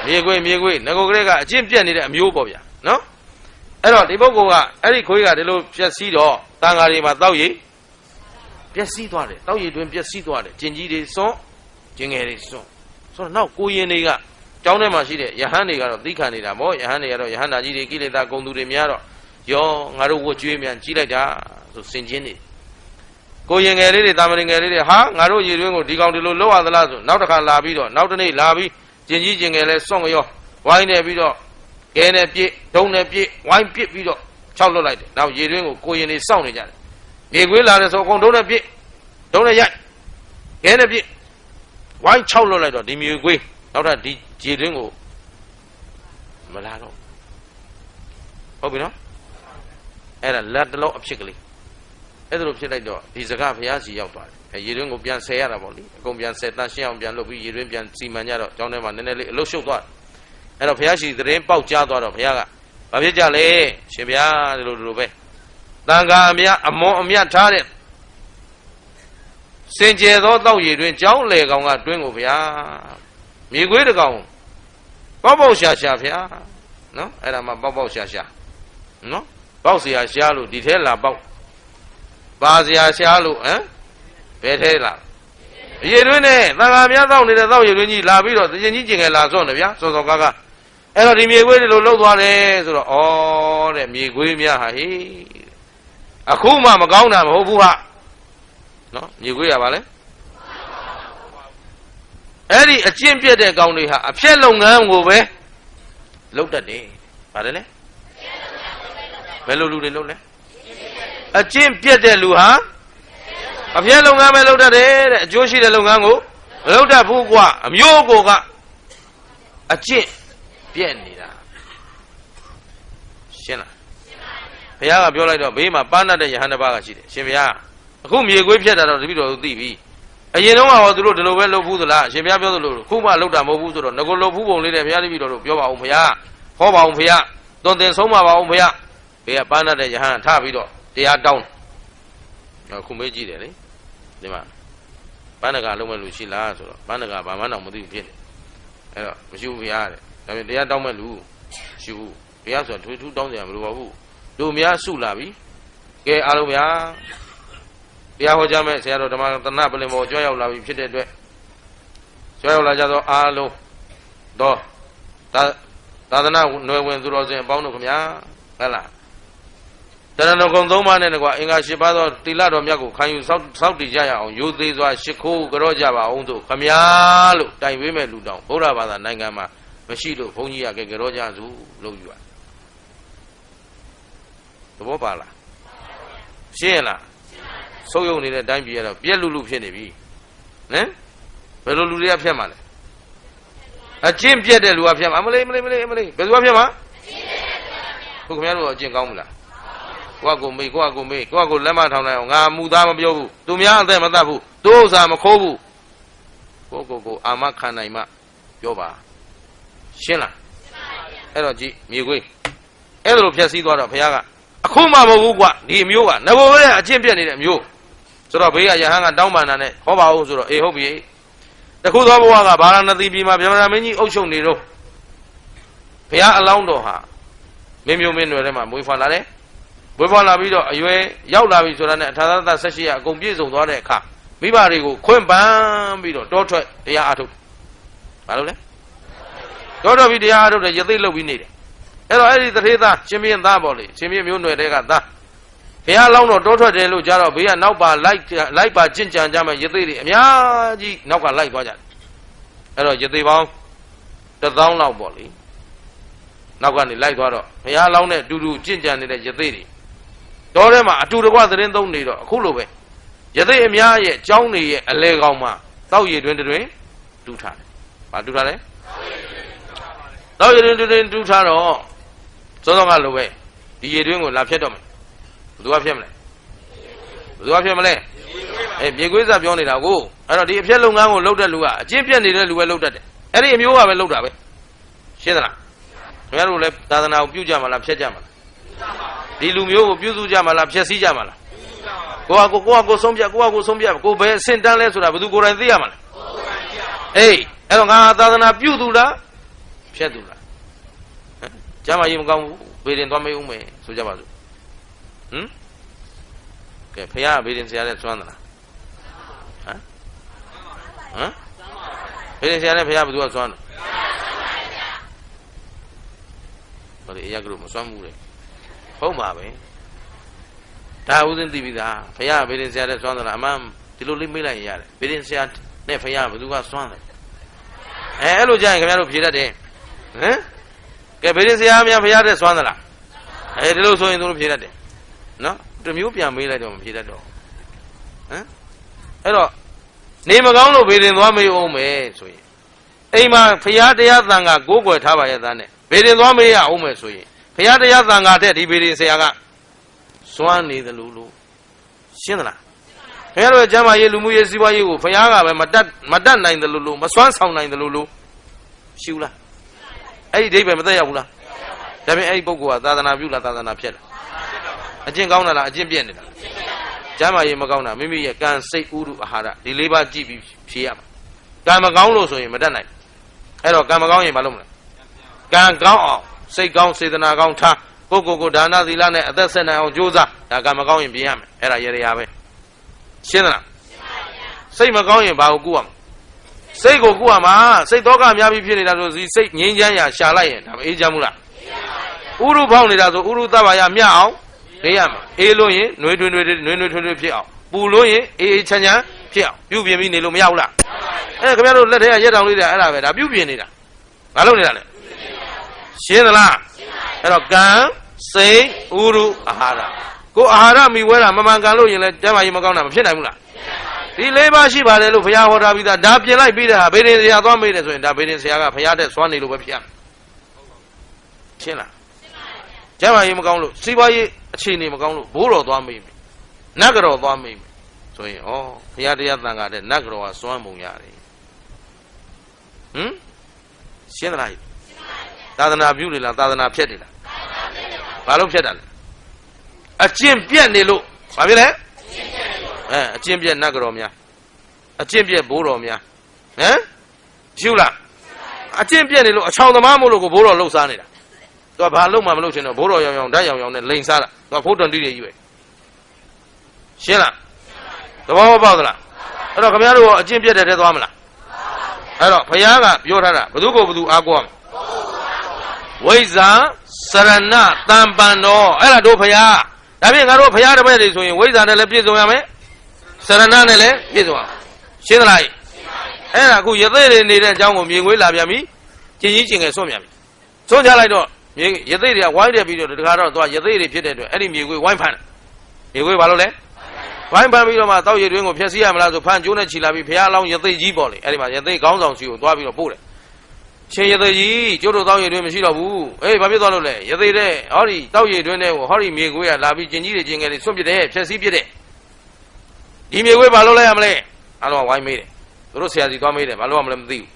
မြေခွေးငကိုကလေးကအကျင့်ပြက်နေတဲ့အမျိုးပေါ့ဗျာနော်အဲ့တော့ဒီပုဂ္ဂိုလ်ကအဲ့ဒီခွေးကဒီလိုဖြစ်စီတော့တန်ဃာတွေမှာတောက်ရည်ပျက်စီးသွားတယ်တောက်ရည်တွင်ပျက်စီးသွားတယ်ကျင်ကြီးတွေစွန့်ကျင်ငယ်တွေစွန့်ဆိုတော့နောက်ကိုရင်တွေကကျောင်းထဲမှာရှိတဲ့ယဟန်တွေကတော့သိခံနေတာဗောယဟန်တွေကတော့ယဟန်နာကြီးတွေကိလေသာဂုဏ်သူတွေများတော့ရောငါတို့ဝတ်ကြွေးမြန်ကြီးလိုက်တာဆိုစင်ချင်းနေကိုရင်ငယ်လေးတွေတာမရင်ငယ်လေးတွေဟာငါတို့ရည်တွင်းကိုဒီကောင်ဒီလိုလောက်ရသလားဆိုနောက်တစ်ခါလာပြီးတော့နောက်တစ်နေ့လာပြီးကျင်ကြီးကျင်ငယ်လဲစွန့်ရောဝိုင်းနေပြီးတော့ကဲနဲ့ပြည့်ဒုံနဲ့ပြည့်ဝိုင်းပြစ်ပြီးတော့ခြောက်လွတ်လိုက်တယ်နောက်ရည်တွင်းကိုရင်တွေစောင့်နေကြတယ်မြေခွေးလာတယ်ဆိုအကုန်ဒုံနဲ့ပြည့်ဒုံနဲ့ရိုက်ခဲနဲ့ပြည့်ဝိုင်း6လွတ်လိုက်တော့ဒီမြေခွေးနောက်ထပ်ဒီခြေတွင်းကိုမလာတော့ဟုတ်ပြီနော်အဲ့ဒါလက်တလုံးအဖြစ်ကလေးအဲ့ဒါလိုဖြစ်လိုက်တော့ဒီစကားဘုရားစီရောက်သွားတယ်ရေတွင်းကိုပြန်ဆယ်ရတာပေါ့လေအကုန်ပြန်ဆယ်တန်းရှင်းအောင်ပြန်လုပ်ပြီးရေတွင်းပြန်စီမံကြတော့ကျောင်းထဲမှာနည်းနည်းလေးအလုတ်ရှုပ်သွားတယ်အဲ့တော့ဘုရားရှိသတင်းပေါက်ကြားသွားတော့ဘုရားကဘာဖြစ်ကြလဲရှင်ဘုရားဒီလိုပဲတန်ခါအမြတ်အမွန်အမြတ်ထားတဲ့စင်ကြယ်သောတောက်ရည်တွင်ကျောင်းလေကောင်ကတွင်းကိုဗျာမြေခွေးတကောင်ပေါက်ရှာဗျာနော်အဲ့ဒါမှပေါက်ရှာနော်ပေါက်เสียရှာလို့ဒီထဲလာပေါက်ပါเสียရှာလို့ဟမ်ဘယ်ထဲလာရည်တွင်းနဲ့တန်ခါများတောက်နေတဲ့တောက်ရည်တွင်းကြီးလာပြီးတော့တင်ကြီးကျင်ငယ်လာစွန့်တယ်ဗျာစောစောကားအဲ့တော့ဒီမြေခွေးတွေလိုလှုပ်သွားတယ်ဆိုတော့ဩတဲ့မြေခွေးများဟာဟေးအခုမှမကောင်းတာမဟုတ်ဘူးဟာနော်မြေခွေးရပါလေအဲ့ဒီအကျင့်ပြတ်တဲ့ကောင်တွေဟာအဖြက်လုပ်ငန်းကိုပဲလုပ်တတ်တယ်ပါတယ်လေဘယ်လိုလူတွေလုပ်လဲအကျင့်ပြတ်တဲ့လူဟာအဖြက်လုပ်ငန်းပဲလုပ်တတ်တယ်တဲ့အကျိုးရှိတဲ့လုပ်ငန်းကိုမလုပ်တတ်ဘူးကွာအမျိုးကိုကအကျင့်ပြတ်နေတာရှင်းလားဘုရားကပြောလိုက်တော့ဘေးမှာပါဏတ်တဲ့ယဟန်တစ်ပါးကရှိတယ်ရှင်ဘုရားအခုမြေခွေးဖြတ်တာတော့တပည့်တော်သိပြီအရင်တော့ဟောသူတို့ဒီလိုပဲလုပ်ဘူးသလားရှင်ဘုရားပြောသလိုခုမှလုပ်တာမဟုတ်ဘူးဆိုတော့ငကိုလုပ်ဘူးပုံလေးတဲ့ဘုရားတပည့်တော်တို့ပြောပါအောင်ဘုရားဟောပါအောင်ဘုရားသွန်သင်ဆုံးမပါအောင်ဘုရားဘေးကပါဏတ်တဲ့ယဟန်ထပြီးတော့တရားတောင်းခုမေးကြည့်တယ်လေဒီမှာပဏ္ဏကလုံးမဲ့လူရှိလားဆိုတော့ပဏ္ဏကဘာမှတော့မသိဘူးဖြစ်နေအဲ့တော့မရှိဘူးဘုရားတဲ့ဒါပေမဲ့တရားတောင်းမဲ့လူရှိဘူးဘုရားဆိုတော့ထွေထူးတောင်းကြရမလို့ပါဘူးလူများစုလာပြီကဲအားလုံးဗျာတရားဟောကြားမဲ့ဆရာတော်ဓမ္မသနပလင်မောကြွရောက်လာပြီဖြစ်တဲ့အတွက်ကြွရောက်လာကြသောအားလုံးတော့သာသနာ့နွယ်ဝင်သူတော်စင်အပေါင်းတို့ခင်ဗျာဟုတ်လားတရဏဂုံ၃ပါးနဲ့တကွာအင်္ဂါ၈ပါးသောတိလတော်မြတ်ကိုခံယူစောင့်တည်ကြရအောင်ရိုသေစွာရှ िख ိုးကြောကြပါအောင်တို့ခင်ဗျာလို့တိုင်ပေးမဲ့လူတောင်ဗုဒ္ဓဘာသာနိုင်ငံမှာမရှိလို့ဘုန်းကြီးကကြောကြစုလို့ယူရသဘောပါလားရှင်းလားဆုပ်ယုံနေတဲ့အတိုင်းပြည်ကတော့ပြက်လူဖြစ်နေပြီဟမ်ဘယ်လိုလူတွေကဖြတ်မှာလဲအကျင့်ပြက်တဲ့လူကဖြတ်မှာမလေးဘယ်သူကဖြတ်မှာခုခင်ဗျားတို့အကျင့်ကောင်းမလားကိုယ့်ကိုမေးကိုလက်မထောင်နိုင်အောင်ငါမူသားမပြောဘူးသူများအသက်မတတ်ဘူးသူဥစ္စာမခိုးဘူးကိုအာမခံနိုင်မှပြောပါရှင်းလားအဲ့တော့ကြည့်မြေခွေးအဲ့ဒါလိုဖြတ်စည်းသွားတော့ဘုရားကအခုမှမဟုတ်ဘူးကွာဒီအမျိုးကငဘိုးရဲ့အကျင့်ပြတ်နေတဲ့အမျိုးဆိုတော့ဘေးကယဟန်ကတောင်းပန်တာနဲ့ဟောပါဦးဆိုတော့အေးဟုတ်ပြီတခုသောဘဝကဗာရာဏသီပြည်မှာဗြဟ္မဏမင်းကြီးအုပ်ချုပ်နေတော့ဘုရားအလောင်းတော်ဟာမင်းမျိုးမင်းတွေထဲမှာမွေးဖွားလာတယ်မွေးဖွားလာပြီးတော့အရွယ်ရောက်လာပြီဆိုတာနဲ့အထာသတဆက်ရှိရအကုန်ပြည့်စုံသွားတဲ့အခါမိဘတွေကိုခွင့်ပန်းပြီးတော့တောထွက်တရားအားထုတ်ဘာလို့လဲတောထွက်ပြီးတရားအားထုတ်တယ်ရသိလုပ်ပြီးနေတယ်အဲ့တော့အဲ့ဒီတထေးသားရှင်မင်းသားပေါ့လေရှင်မင်းမျိုးနွယ်တဲ့ကသားဘုရားလောင်းတော့တောထွက်တယ်လို့ကြားတော့ဘေးကနောက်ပါလိုက်ပါကျင့်ကြံကြမယ်ရသေးတွေအများကြီးနောက်ကလိုက်သွားကြတယ်အဲ့တော့ရသေးပေါင်း1000လောက်ပေါ့လေ နောက်ကနေလိုက်သွားတော့ဘုရားလောင်းနဲ့အတူတူကြင့်ကြံနေတဲ့ယသိတွေတော်ထဲမှာအတူတကွသတင်းသုံးနေတော့အခုလိုပဲယသိအများရဲ့เจ้าနေရဲ့အလဲကောင်မှာတောက်ရည်တွင်တွင်တူးထားတယ်။ဘာတူးထားလဲ။တောက်ရည်တွင်တွင်တူးထားတော့စောစောကလိုပဲဒီရည်တွင်ကိုလာဖြတ်တော့မယ်။ဘယ်သူကဖြတ်မလဲ။ဘယ်သူကဖြတ်မလဲ။မြေခွေးစားပြောနေတာကိုအဲ့တော့ဒီအဖြတ်လုပ်ငန်းကိုလုပ်တဲ့လူကအကျင့်ပြတ်နေတဲ့လူပဲလုပ်တတ်တယ်။အဲ့ဒီအမျိုးကပဲလုပ်တာပဲ။ရှင်းသလား။ခင်ဗျားတို့လည်းသာသနာကိုပြုကြမှာလားဖြတ်ကြမှာလား။ဒီလူမျိုးကိုပြုစုကြမှာလားဖြတ်စည်းကြမှာလား။ကိုကဆုံးပြကိုဘယ်အဆင့်တန်းလဲဆိုတာဘယ်သူကိုယ်တိုင်သိရမှာလဲအေးအဲ့တော့ငါသာသနာပြုသူလားဖြတ်သူလားကျမ်းမာရေးမကောင်းဘူးဘေးရင်သွားမေးဦးမယ်ဆိုကြပါစို့ကဲဖခင်ဘေးရင်ဆရာနဲ့ကျွမ်းသလားဘေးရင်ဆရာနဲ့ဖခင်ဘယ်သူကကျွမ်းတယ်ဘာလဲအရာကလို့မကျွမ်းဘူးလေဟုတ်ပါပဲဒါဥစဉ်သိပြီသားဖခင်ဘေးရင်ဆရာနဲ့ကျွမ်းသလားအမှန်ဒီလိုလေးမေးလိုက်ရင်ရတယ်ဘေးရင်ဆရာနဲ့ဖခင်ဘယ်သူကစွမ်းတယ်အဲ့လိုကြရင်ခင်ဗျားတို့ဖြေတတ်တယ်ကဲဘေးရင်ဆရာများဖခင်တဲ့စွမ်းသလားဒီလိုဆိုရင်သူတို့ဖြေတတ်တယ်နော်တမျိုးပြန်မေးလိုက်တော့မဖြေတတ်တော့အဲ့တော့နေမကောင်းလို့ဘေးရင်သွားမေးအောင်မယ်ဆိုရင်အိမ်မှာဖခင်တရားသံဃာကိုးကွယ်ထားပါရဲ့သားနဲ့ဘေးရင်သွားမေးရအောင်မယ်ဆိုရင်ဖခင်တရားသံဃာတဲ့ဒီဘေးရင်ဆရာကစွမ်းနေတယ်လို့ရှင်းသလားခင်ဗျားတို့ရဲ့ကျမ်းမာရေးလူမှုရေးစီးပွားရေးကိုဖခင်ကပဲမတတ်နိုင်တယ်လို့မစွမ်းဆောင်နိုင်တယ်လို့ရှိဘူးလားအဲ့ဒီအိဗယ်မသက်ရောက်ဘူးလားဒါပြင်အဲ့ဒီပုဂ္ဂိုလ်ကသာသနာပြုလားသာသနာဖျက်လားအကျင့်ကောင်းတာလားအကျင့်ပြည့်နေလားကျမ်းမာရေးမကောင်းတာမိမိရဲ့ကံစိတ်ဥဒုအာဟာရဒီလေးပါးကြည့်ပြီးဖြေရမှာကံမကောင်းလို့ဆိုရင်မတတ်နိုင်အဲ့တော့ကံမကောင်းရင်မလုပ်မလဲကံကောင်းအောင်စိတ်ကောင်းစေတနာကောင်းထားကိုဒါနသီလနဲ့အသက်ဆက်နိုင်အောင်ကြိုးစားဒါကံမကောင်းရင်ပြင်ရမယ်အဲ့ဒါရေရာပဲရှင်းသလားစိတ်မကောင်းရင်ဘာကိုကုရမလဲစိတ်ကိုကုရမှာစိတ်သောကအများကြီးဖြစ်နေတာဆိုစီစိတ်ငြိမ်းချမ်းရာရှာလိုက်ရင်ဒါမအေးချမ်းဘူးလားဥရုဖောက်နေတာဆိုဥရုသဘာဝမျှအောင်နေရမယ်အေးလို့ရင်နှွေးထွေးဖြစ်အောင်ပူလို့ရင်အေးချမ်းဖြစ်အောင်ပြုပြင်ပြီးနေလို့မရဘူးလားအဲ့ခင်ဗျားတို့လက်ထဲကရက်တောင်လေးတွေအဲ့ဒါပဲဒါပြုပြင်နေတာဘာလုပ်နေတာလဲရှင်းသလားအဲ့တော့ကံစိတ်ဥရုအာဟာရကိုအာဟာရမိဝဲတာမမှန်ကန်လို့ရင်လည်းကျမ်းမာရေးမကောင်းတာမဖြစ်နိုင်ဘူးလားဒီလေးပါးရှိပါတယ်လို့ဘုရားဟောထားပြီးသားဒါပြင်လိုက်ပြီးတဲ့ဟာဘေဒင်ဆရာသွားမေးတယ်ဆိုရင်ဒါဘေဒင်ဆရာကဘုရားတဲ့စွမ်းနေလို့ပဲဖြစ်ရမယ်ရှင်းလားကျမ်းမာရေးမကောင်းလို့စီးပွားရေးအခြေအနေမကောင်းလို့ဘိုးတော်သွားမေးမယ်နတ်ကတော်သွားမေးမယ်ဆိုရင်ဩဘုရားတရားသံဃာတဲ့နတ်ကတော်ကစွမ်းပုံရတယ်ရှင်းသလားသာသနာပြုနေလားသာသနာဖျက်နေလားဘာလို့ဖျက်တာလဲအကျင့်ပြက်နေလို့ဘာဖြစ်လဲအကျင့်ပြက်နတ်ကတော်များအကျင့်ပြက်ဘိုးတော်များရှုလားအကျင့်ပြက်နေလို့အချောင်သမားမို့လို့ကိုဘိုးတော်လှုပ်ရှားနေတာသူကဘာလှုပ်မှမလှုပ်ချင်တော့ဘိုးတော်ရောင်ရောင်ဓာတ်ရောင်ရောင်နဲ့လိန်စားတာသူကဖိုးတန်တီးတွေကြီးပဲရှင်းလားသဘောပေါက်သလားအဲ့တော့ခင်ဗျားတို့အကျင့်ပြက်တဲ့ထဲသွားမလားအဲ့တော့ဘုရားကပြောထားတာဘသူကိုဘသူအားကိုးရမလဲဝိဇ္ဇာစရဏတံပန္နောအဲ့ဒါတို့ဘုရားဒါဖြင့်ငါတို့ဘုရားတပည့်တွေဆိုရင်ဝိဇ္ဇာနဲ့လည်းပြည့်စုံရမယ်စရဏနဲ့လည်းပြည့်စုံရမယ်ရှင်းသလားအဲ့ဒါအခုရသေးတွေနေတဲ့အကြောင်းကိုမြင်ခွေးလာပြန်ပြီကျင်ကြီးကျင်ငယ်ဆွန့်ပြန်ပြီဆွန့်ချလိုက်တော့ရသေးတွေကဝိုင်းတယ်ပြီးတော့တခါတော့သူကရသေးတွေဖြစ်တဲ့အတွက်အဲ့ဒီမြေခွေးဝိုင်းဖမ်းတယ်မြေခွေးဘာလို့လဲဝိုင်းဖမ်းပြီးတော့မှတောက်ရည်တွင်းကိုဖျက်ဆီးရမလားဆိုဖမ်းကျိုးနဲ့ချီလာပြီးဘုရားအလောင်းရသေးကြီးပေါ့လေအဲ့ဒီမှာရသေးခေါင်းဆောင်စီကိုသွားပြီးတော့ပို့တယ်ရှင်ရသေးကြီးကျိုးတို့တောက်ရည်တွင်းမရှိတော့ဘူးအေးဘာဖြစ်သွားလို့လဲရသေးတဲ့ဟောဒီတောက်ရည်တွင်းတဲ့ဟောဒီမြေခွေးကလာပြီးကျင်ကြီးတွေကျင်ငယ်တွေဆွန့်ပစ်တယ်ဖျက်ဆီးပစ်တယ်ဒီမြေခွေးဘာလို့လဲရမလဲအားလုံးကဝိုင်းမေးတယ်သူတို့ဆရာစီသွားမေးတယ်ဘာလို့မှမလဲမသိဘူး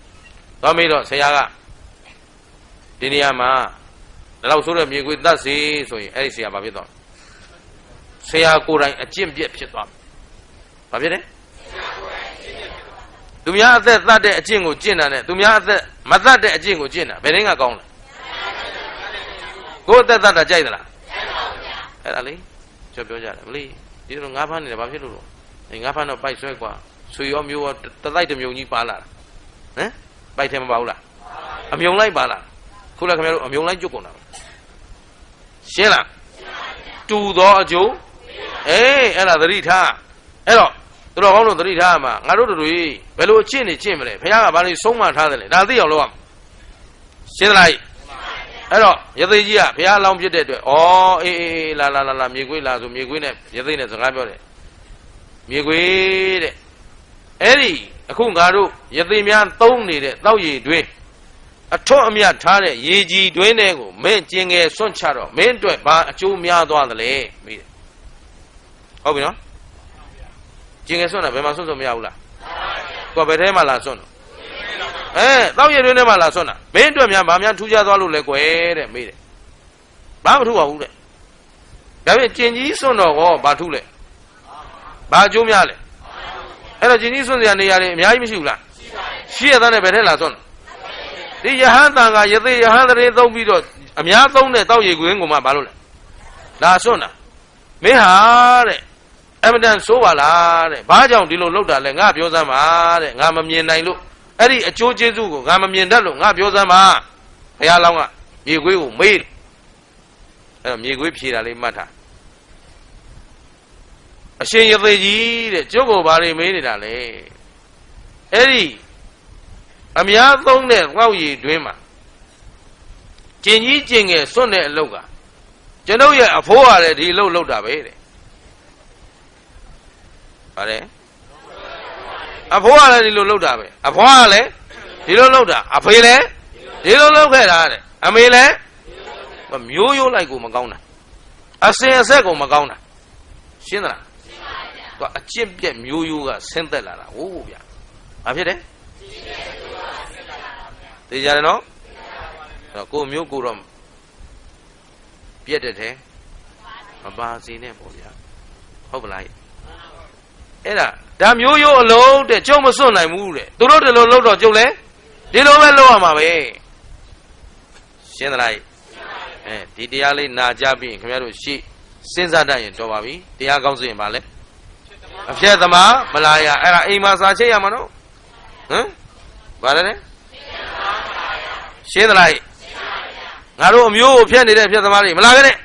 သွားမေးတော့ဆရာကဒီနေရာမှာတော့ဆိုတဲ့မြေခွေးတတ်စီဆိုရင်အဲ့ဒီဆရာဘာဖြစ်သွားလဲဆရာကိုယ်တိုင်အကျင့်ပြက်ဖြစ်သွားဘာဖြစ်လဲသူများအသက်သတ်တဲ့အကျင့်ကိုကျင့်တာနဲ့သူများအသက်မသတ်တဲ့အကျင့်ကိုကျင့်တာဘယ်ရင်းကကောင်းလဲကိုယ်အသက်သတ်တာကြိုက်သလားအဲ့ဒါလေကျွန်တော်ပြောကြတယ်မလေးဒီလိုငါးဖမ်းနေတယ်ဘာဖြစ်လို့လဲငါးဖမ်းတော့ပိုက်ဆွဲกว่าဆွေရောမျိုးရောတတိုက်တစ်မြုံကြီးပါလာတာပိုက်ထဲမပါဘူးလားအမြုံလိုက်ပါလာခုလည်းခင်ဗျားတို့အမြုံလိုက်ကြွကုန်တာရှင်းလားတူသောအကျိုးအဲ့ဒါသတိထားအဲ့တော့သူတော်ကောင်းတို့သတိထားမှာငါတို့တို့တွေဘယ်လိုအကျင့်နေကျင့်မလဲဘုရားကဘာလို့ဆုံးမထားတယ်လဲဒါသိအောင်လုပ်ရမှာရှင်းသလား အဲ့တော့ရသေးကြီးကဘုရားလောင်းဖြစ်တဲ့အတွက်ဩအေးလာမြေခွေးလာဆိုမြေခွေးနဲ့ရသေးနဲ့စကားပြောတယ်မြေခွေးတဲ့အဲ့ဒီအခုငါတို့ရသေးများသုံးနေတဲ့တောက်ရည်တွင်းအထွတ်အမြတ်ထားတဲ့ရေကြီးတွင်းတွေကိုမင်းကျင်ငယ်စွန့်ချတော့မင်းအတွက်ဘာအကျိုးများသွားသလဲမေးတယ်ဟုတ်ပြီနော်ကျင်ငယ်စွန့်တာဘယ်မှာစွန့်မရဘူးလားကိုယ်ဘယ်ထဲမှာလာစွန့်တော့တောက်ရည်တွင်းထဲမှာလာစွန့်တာမင်းအတွက်များဘာများထူးခြားသွားလို့လဲကွယ်တဲ့မေးတယ်ဘာမထူးပါဘူးတဲ့ဒါပေမဲ့ကျင်ကြီးစွန့်တော့ဟောဘာထူးလဲဘာအကျိုးများလဲအဲ့တော့ကျင်ကြီးစွန့်စရာနေရာတွေအများကြီးမရှိဘူးလားရှိရတဲ့ဘယ်ထဲလာစွန့်ဒီယဟန်တန်ကယသိယဟန်တရေသုံးပြီးတော့အများသုံးတဲ့တောက်ရည်ကွင်းကိုမှဘာလို့လဲလာစွန့်တာမင်းဟာတဲ့အမတန်ဆိုးပါလားတဲ့ဘာကြောင့်ဒီလိုလုပ်တာလဲငါပြောစမ်းပါတဲ့ငါမမြင်နိုင်လို့အဲ့ဒီအကျိုးကျေးဇူးကိုငါမမြင်တတ်လို့ငါပြောစမ်းပါဘုရားလောင်းကမြေခွေးကိုမေးတယ်အဲ့တော့မြေခွေးဖြေတာလေးမှတ်ထားအရှင်ယသိကြီးတဲ့ကျုပ်ကိုဘာတွေမေးနေတာလဲအဲ့ဒီအများသုံးတဲ့ငေါ့ရည်တွင်းမှာကျင်ကြီးကျင်ငယ်စွန့်တဲ့အလုပ်ကကျွန်ုပ်ရဲ့အဖိုးကလည်းဒီအလုပ်လုပ်တာပဲတဲ့ပါတယ်အဖိုးကလည်းဒီလိုလုပ်တာပဲအဖွားကလည်းဒီလိုလုပ်တာအဖေလည်းဒီလိုလုပ်ခဲ့တာတဲ့အမေလည်းမျိုးရိုးလိုက်ကိုမကောင်းတာအစင်အဆက်ကိုမကောင်းတာရှင်းသလားသူကအကျင့်ပြက်မျိုးရိုးကဆင်းသက်လာတာဟုတ်ဗျာဘာဖြစ်တယ်သိကြတယ်နော်ကိုမျိုးကိုတော့ပြက်တဲ့ထဲမပါစေနဲ့ပေါ့ဗျာဟုတ်ပလားအဲ့ဒါမျိုးရိုးအလုံးတဲ့ကျုံမစွန့်နိုင်ဘူးတဲ့သူတို့ဒီလိုလုပ်တော့ကျုံလဲဒီလိုပဲလုပ်ရမှာပဲရှင်းသလားဒီတရားလေးနာကြပြီးခင်ဗျားတို့ရှေ့စဉ်းစားတတ်ရင်တော်ပါပြီတရားကောင်းစရင်ပါလဲအဖြတ်သမားမလာရအဲ့ဒါအိမ်မှာစာချိတ်ရမှာနော်ဟမ်ဘာလဲရှင်းသလားငါတို့အမျိုးကိုဖျက်နေတဲ့အဖြတ်သမားတွေမလာခဲ့နဲ့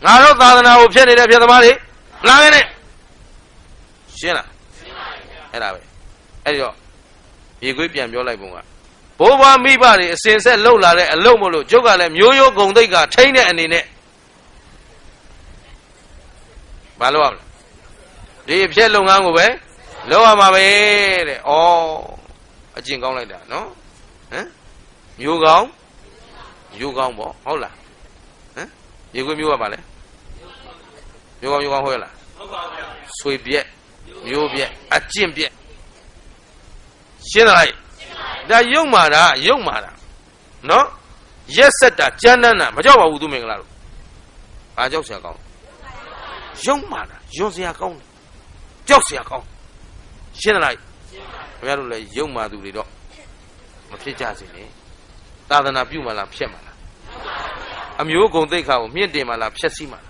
ငါတို့သာသနာကိုဖျက်နေတဲ့အဖြတ်သမားတွေမလာခဲ့နဲ့ရှင်းလားအဲ့ဒါပဲအဲ့ဒီတော့မြေခွေးပြန်ပြောလိုက်ပုံကဘိုးဘွားမိဘတွေအစဉ်ဆက်လှုပ်လာတဲ့အလုပ်မလို့ကျုပ်ကလည်းမျိုးရိုးဂုံတိတ်ကထိန်းတဲ့အနေနဲ့မလုပ်ရဘူးဒီအဖြစ်လုပ်ငန်းကိုပဲလုပ်ရမှာပဲတဲ့ဩအကျင့်ကောင်းလိုက်တာနော်ဟမ်မျိုးကောင်းပေါ့ဟုတ်လားဟမ်မြေခွေးမျိုးကပါလဲမျိုးကောင်းဟုတ်လားဟုတ်ပါဗျာဆွေပြက်မျိုးပြက်အကျင့်ပြက်ရှင်းလားဒါယုံမာတာနော်ရက်ဆက်တာကြမ်းတမ်းတာမကြောက်ပါဘူးသူမင်္ဂလာတို့ဘာကြောက်စရာကောင်းယုံမာတာယွန်စရာကောင်းကြောက်စရာကောင်းရှင်းလားခင်ဗျားတို့လည်းယုံမာသူတွေတော့မဖြစ်ကြစေနဲ့သာသနာပြုမှလားဖျက်မှလားအမျိုးကုံသိက္ခာကိုမြင့်တင်မှလားဖျက်ဆီးမှလား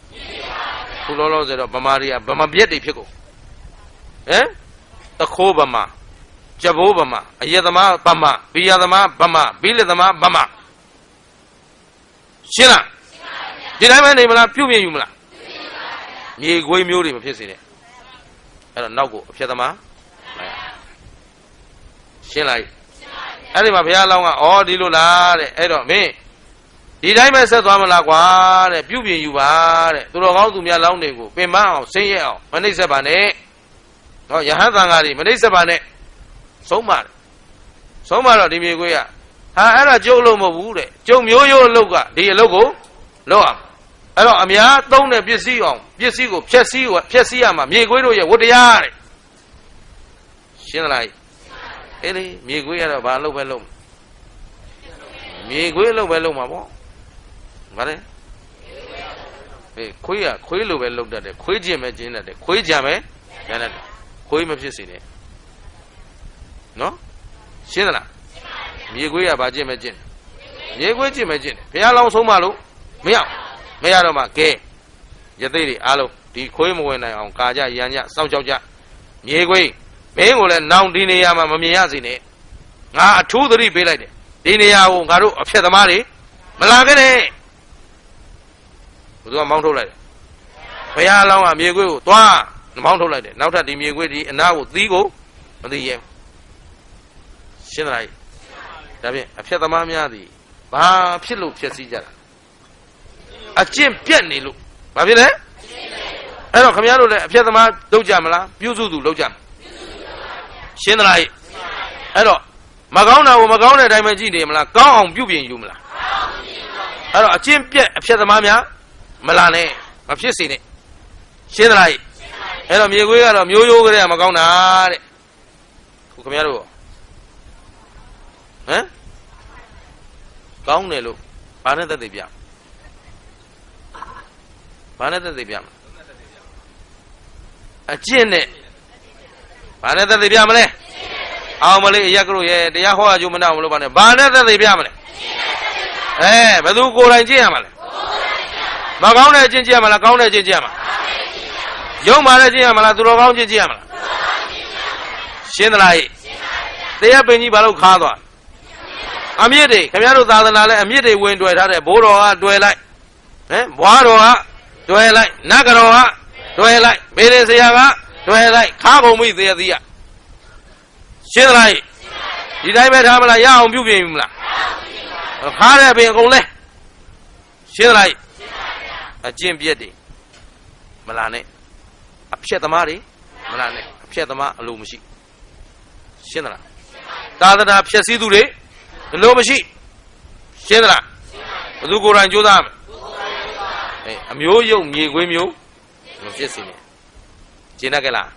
ခုလောလောဆယ်တော့ဗမာတွေကဗမာပြက်တွေဖြစ်ကုန်ဟမ်တခိုးဗမာကြဘိုးဗမာအယက်သမားဗမာဘီယာသမားဗမာဘီလက်သမားဗမာရှင်းလားဒီတိုင်းပဲနေမလားပြုတ်မြင်ယူမလားမြေခွေးမျိုးတွေမဖြစ်စေနဲ့အဲ့တော့နောက်ကိုအဖြတ်သမားရှင်းလိုက်အဲ့ဒီမှာဘုရားလောင်းကဩဒီလိုလားတဲ့အဲ့တော့မင်းဒီတိုင်းပဲဆက်သွားမလားကွာတဲ့ပြုတ်ပြင်ယူပါတဲ့သူတော်ကောင်းသူများလောင်းတွေကိုပင်မအောင်ဆင်းရဲအောင်မနှိမ့်ဆက်ပါနဲ့ဟောယဟန်သံဃာတွေမနှိမ့်ဆက်ပါနဲ့ဆုံးမတော့ဒီမြေခွေးကဟာအဲ့ဒါကျုပ်လို့မဟုတ်ဘူးတဲ့ကျုပ်မျိုးရိုးအလုပ်ကဒီအလုပ်ကိုလုပ်အောင်အဲ့တော့အများသုံးတဲ့ပစ္စည်းကိုဖျက်ဆီးရမှာမြေခွေးတို့ရဲ့ဝတ္တရားတဲ့ရှင်းသလားအဲ့လေမြေခွေးကတော့ဘာလုပ်ပဲလုပ်မြေခွေးလုပ်ပဲလုပ်မှာပေါ့ဗါလဲခွေးကခွေးလိုပဲလုပ်တတ်တယ်ခွေးကျင်ပဲကျင်းတတ်တယ်ခွေးကြံပဲကျန်တတ်တယ်ခွေးမဖြစ်စေနဲ့နော်ရှင်းသလားမြေခွေးကဘာကျင့်မဲ့ကျင့်မြေခွေးကျင့်မဲ့ကျင့်တယ်ဘုရားလောင်းဆုံးမလို့မရတော့မှကဲယသိတွေအားလုံးဒီခွေးမဝင်နိုင်အောင်ကာကြရန်ကြစောင့်ကြောက်ကြမြေခွေးမင်းကိုလည်းနောင်ဒီနေရာမှာမမြင်ရစေနဲ့ငါအထူးသတိပေးလိုက်တယ်ဒီနေရာကိုငါတို့အဖြတ်သမားတွေမလာခဲ့နဲ့ဘုရားမောင်းထုတ်လိုက်တယ်ဘုရားလောင်းကမြေခွေးကိုသွားမောင်းထုတ်လိုက်တယ်နောက်ထပ်ဒီမြေခွေးဒီအနာကိုသီးကိုမသိရဲရှင်းသလားဒါဖြင့်အဖြတ်သမားများသည်ဘာဖြစ်လို့ဖြစ်စည်းကြတာ အကျင့်ပြက်နေလို့ဘာဖြစ်လဲအဲ့တော့ခမရတို့လည်းအဖြစ်သမားလုပ်ကြမလားပြုစုသူလုပ်ကြမလားရှင်းသလားအဲ့တော့မကောင်းတာကိုမကောင်းတဲ့အတိုင်းပဲကြည့်နေမလားကောင်းအောင်ပြုပြင်ယူမလားအဲ့တော့အကျင့်ပြက်အဖြစ်သမားများမလာနဲ့မဖြစ်စေနဲ့ရှင်းသလားအဲ့တော့မြေခွေးကတော့မျိုးရိုးကလေးကမကောင်းတာတဲ့ခုခင်ဗျားတို့ဟမ်ကောင်းတယ်လို့ဘာနဲ့သက်သေပြဘာနဲ့သက်သေပြမလဲအကျင့်နဲ့ဘာနဲ့သက်သေပြမလဲအောင်မလေးအရကတို့ရဲ့တရားဟောအကျိုးမနာမလို့ပါနဲ့ဘာနဲ့သက်သေပြမလဲဘယ်သူကိုယ်တိုင်ကျင့်ရမှာလဲမကောင်းတဲ့အကျင့်ကျင့်ရမှာလားကောင်းတဲ့အကျင့်ကျင့်ရမှာယုံမာတဲ့ကျင့်ရမှာလားသူတော်ကောင်းကျင့်ကျင့်ရမှာလားရှင်းသလားတရားပင်ကြီးဘာလို့ခါသွားအမြင့်တွေခင်ဗျားတို့သာသနာလဲအမြင့်တွေဝင်တွေ့ထားတဲ့ဘိုးတော်ကတွေ့လိုက်ဘွားတော်ကတွေ့လိုက်နတ်ကတော်ကတွေ့လိုက်မေရင်ဆရာကတွေ့လိုက်ခါကုန်ပြီသေသီးကရှင်းသလားဒီတိုင်းပဲထားမလားရအောင်ပြုပြင်ပြီမလားခါတဲ့ပင်အကုန်လဲရှင်းသလားအကျင့်ပြက်တွေမလာနဲ့အဖြက်သမားတွေမလာနဲ့အဖြက်သမားအလိုမရှိရှင်းသလားသာသနာဖြက်စည်းသူတွေအလိုမရှိရှင်းသလားဘယ်သူကိုယ်တိုင်ကြိုးစားမယ်အမျိုးယုံမြေခွေးမျိုးမဖြစ်စေနဲ့ရှင်းတတ်ကြလား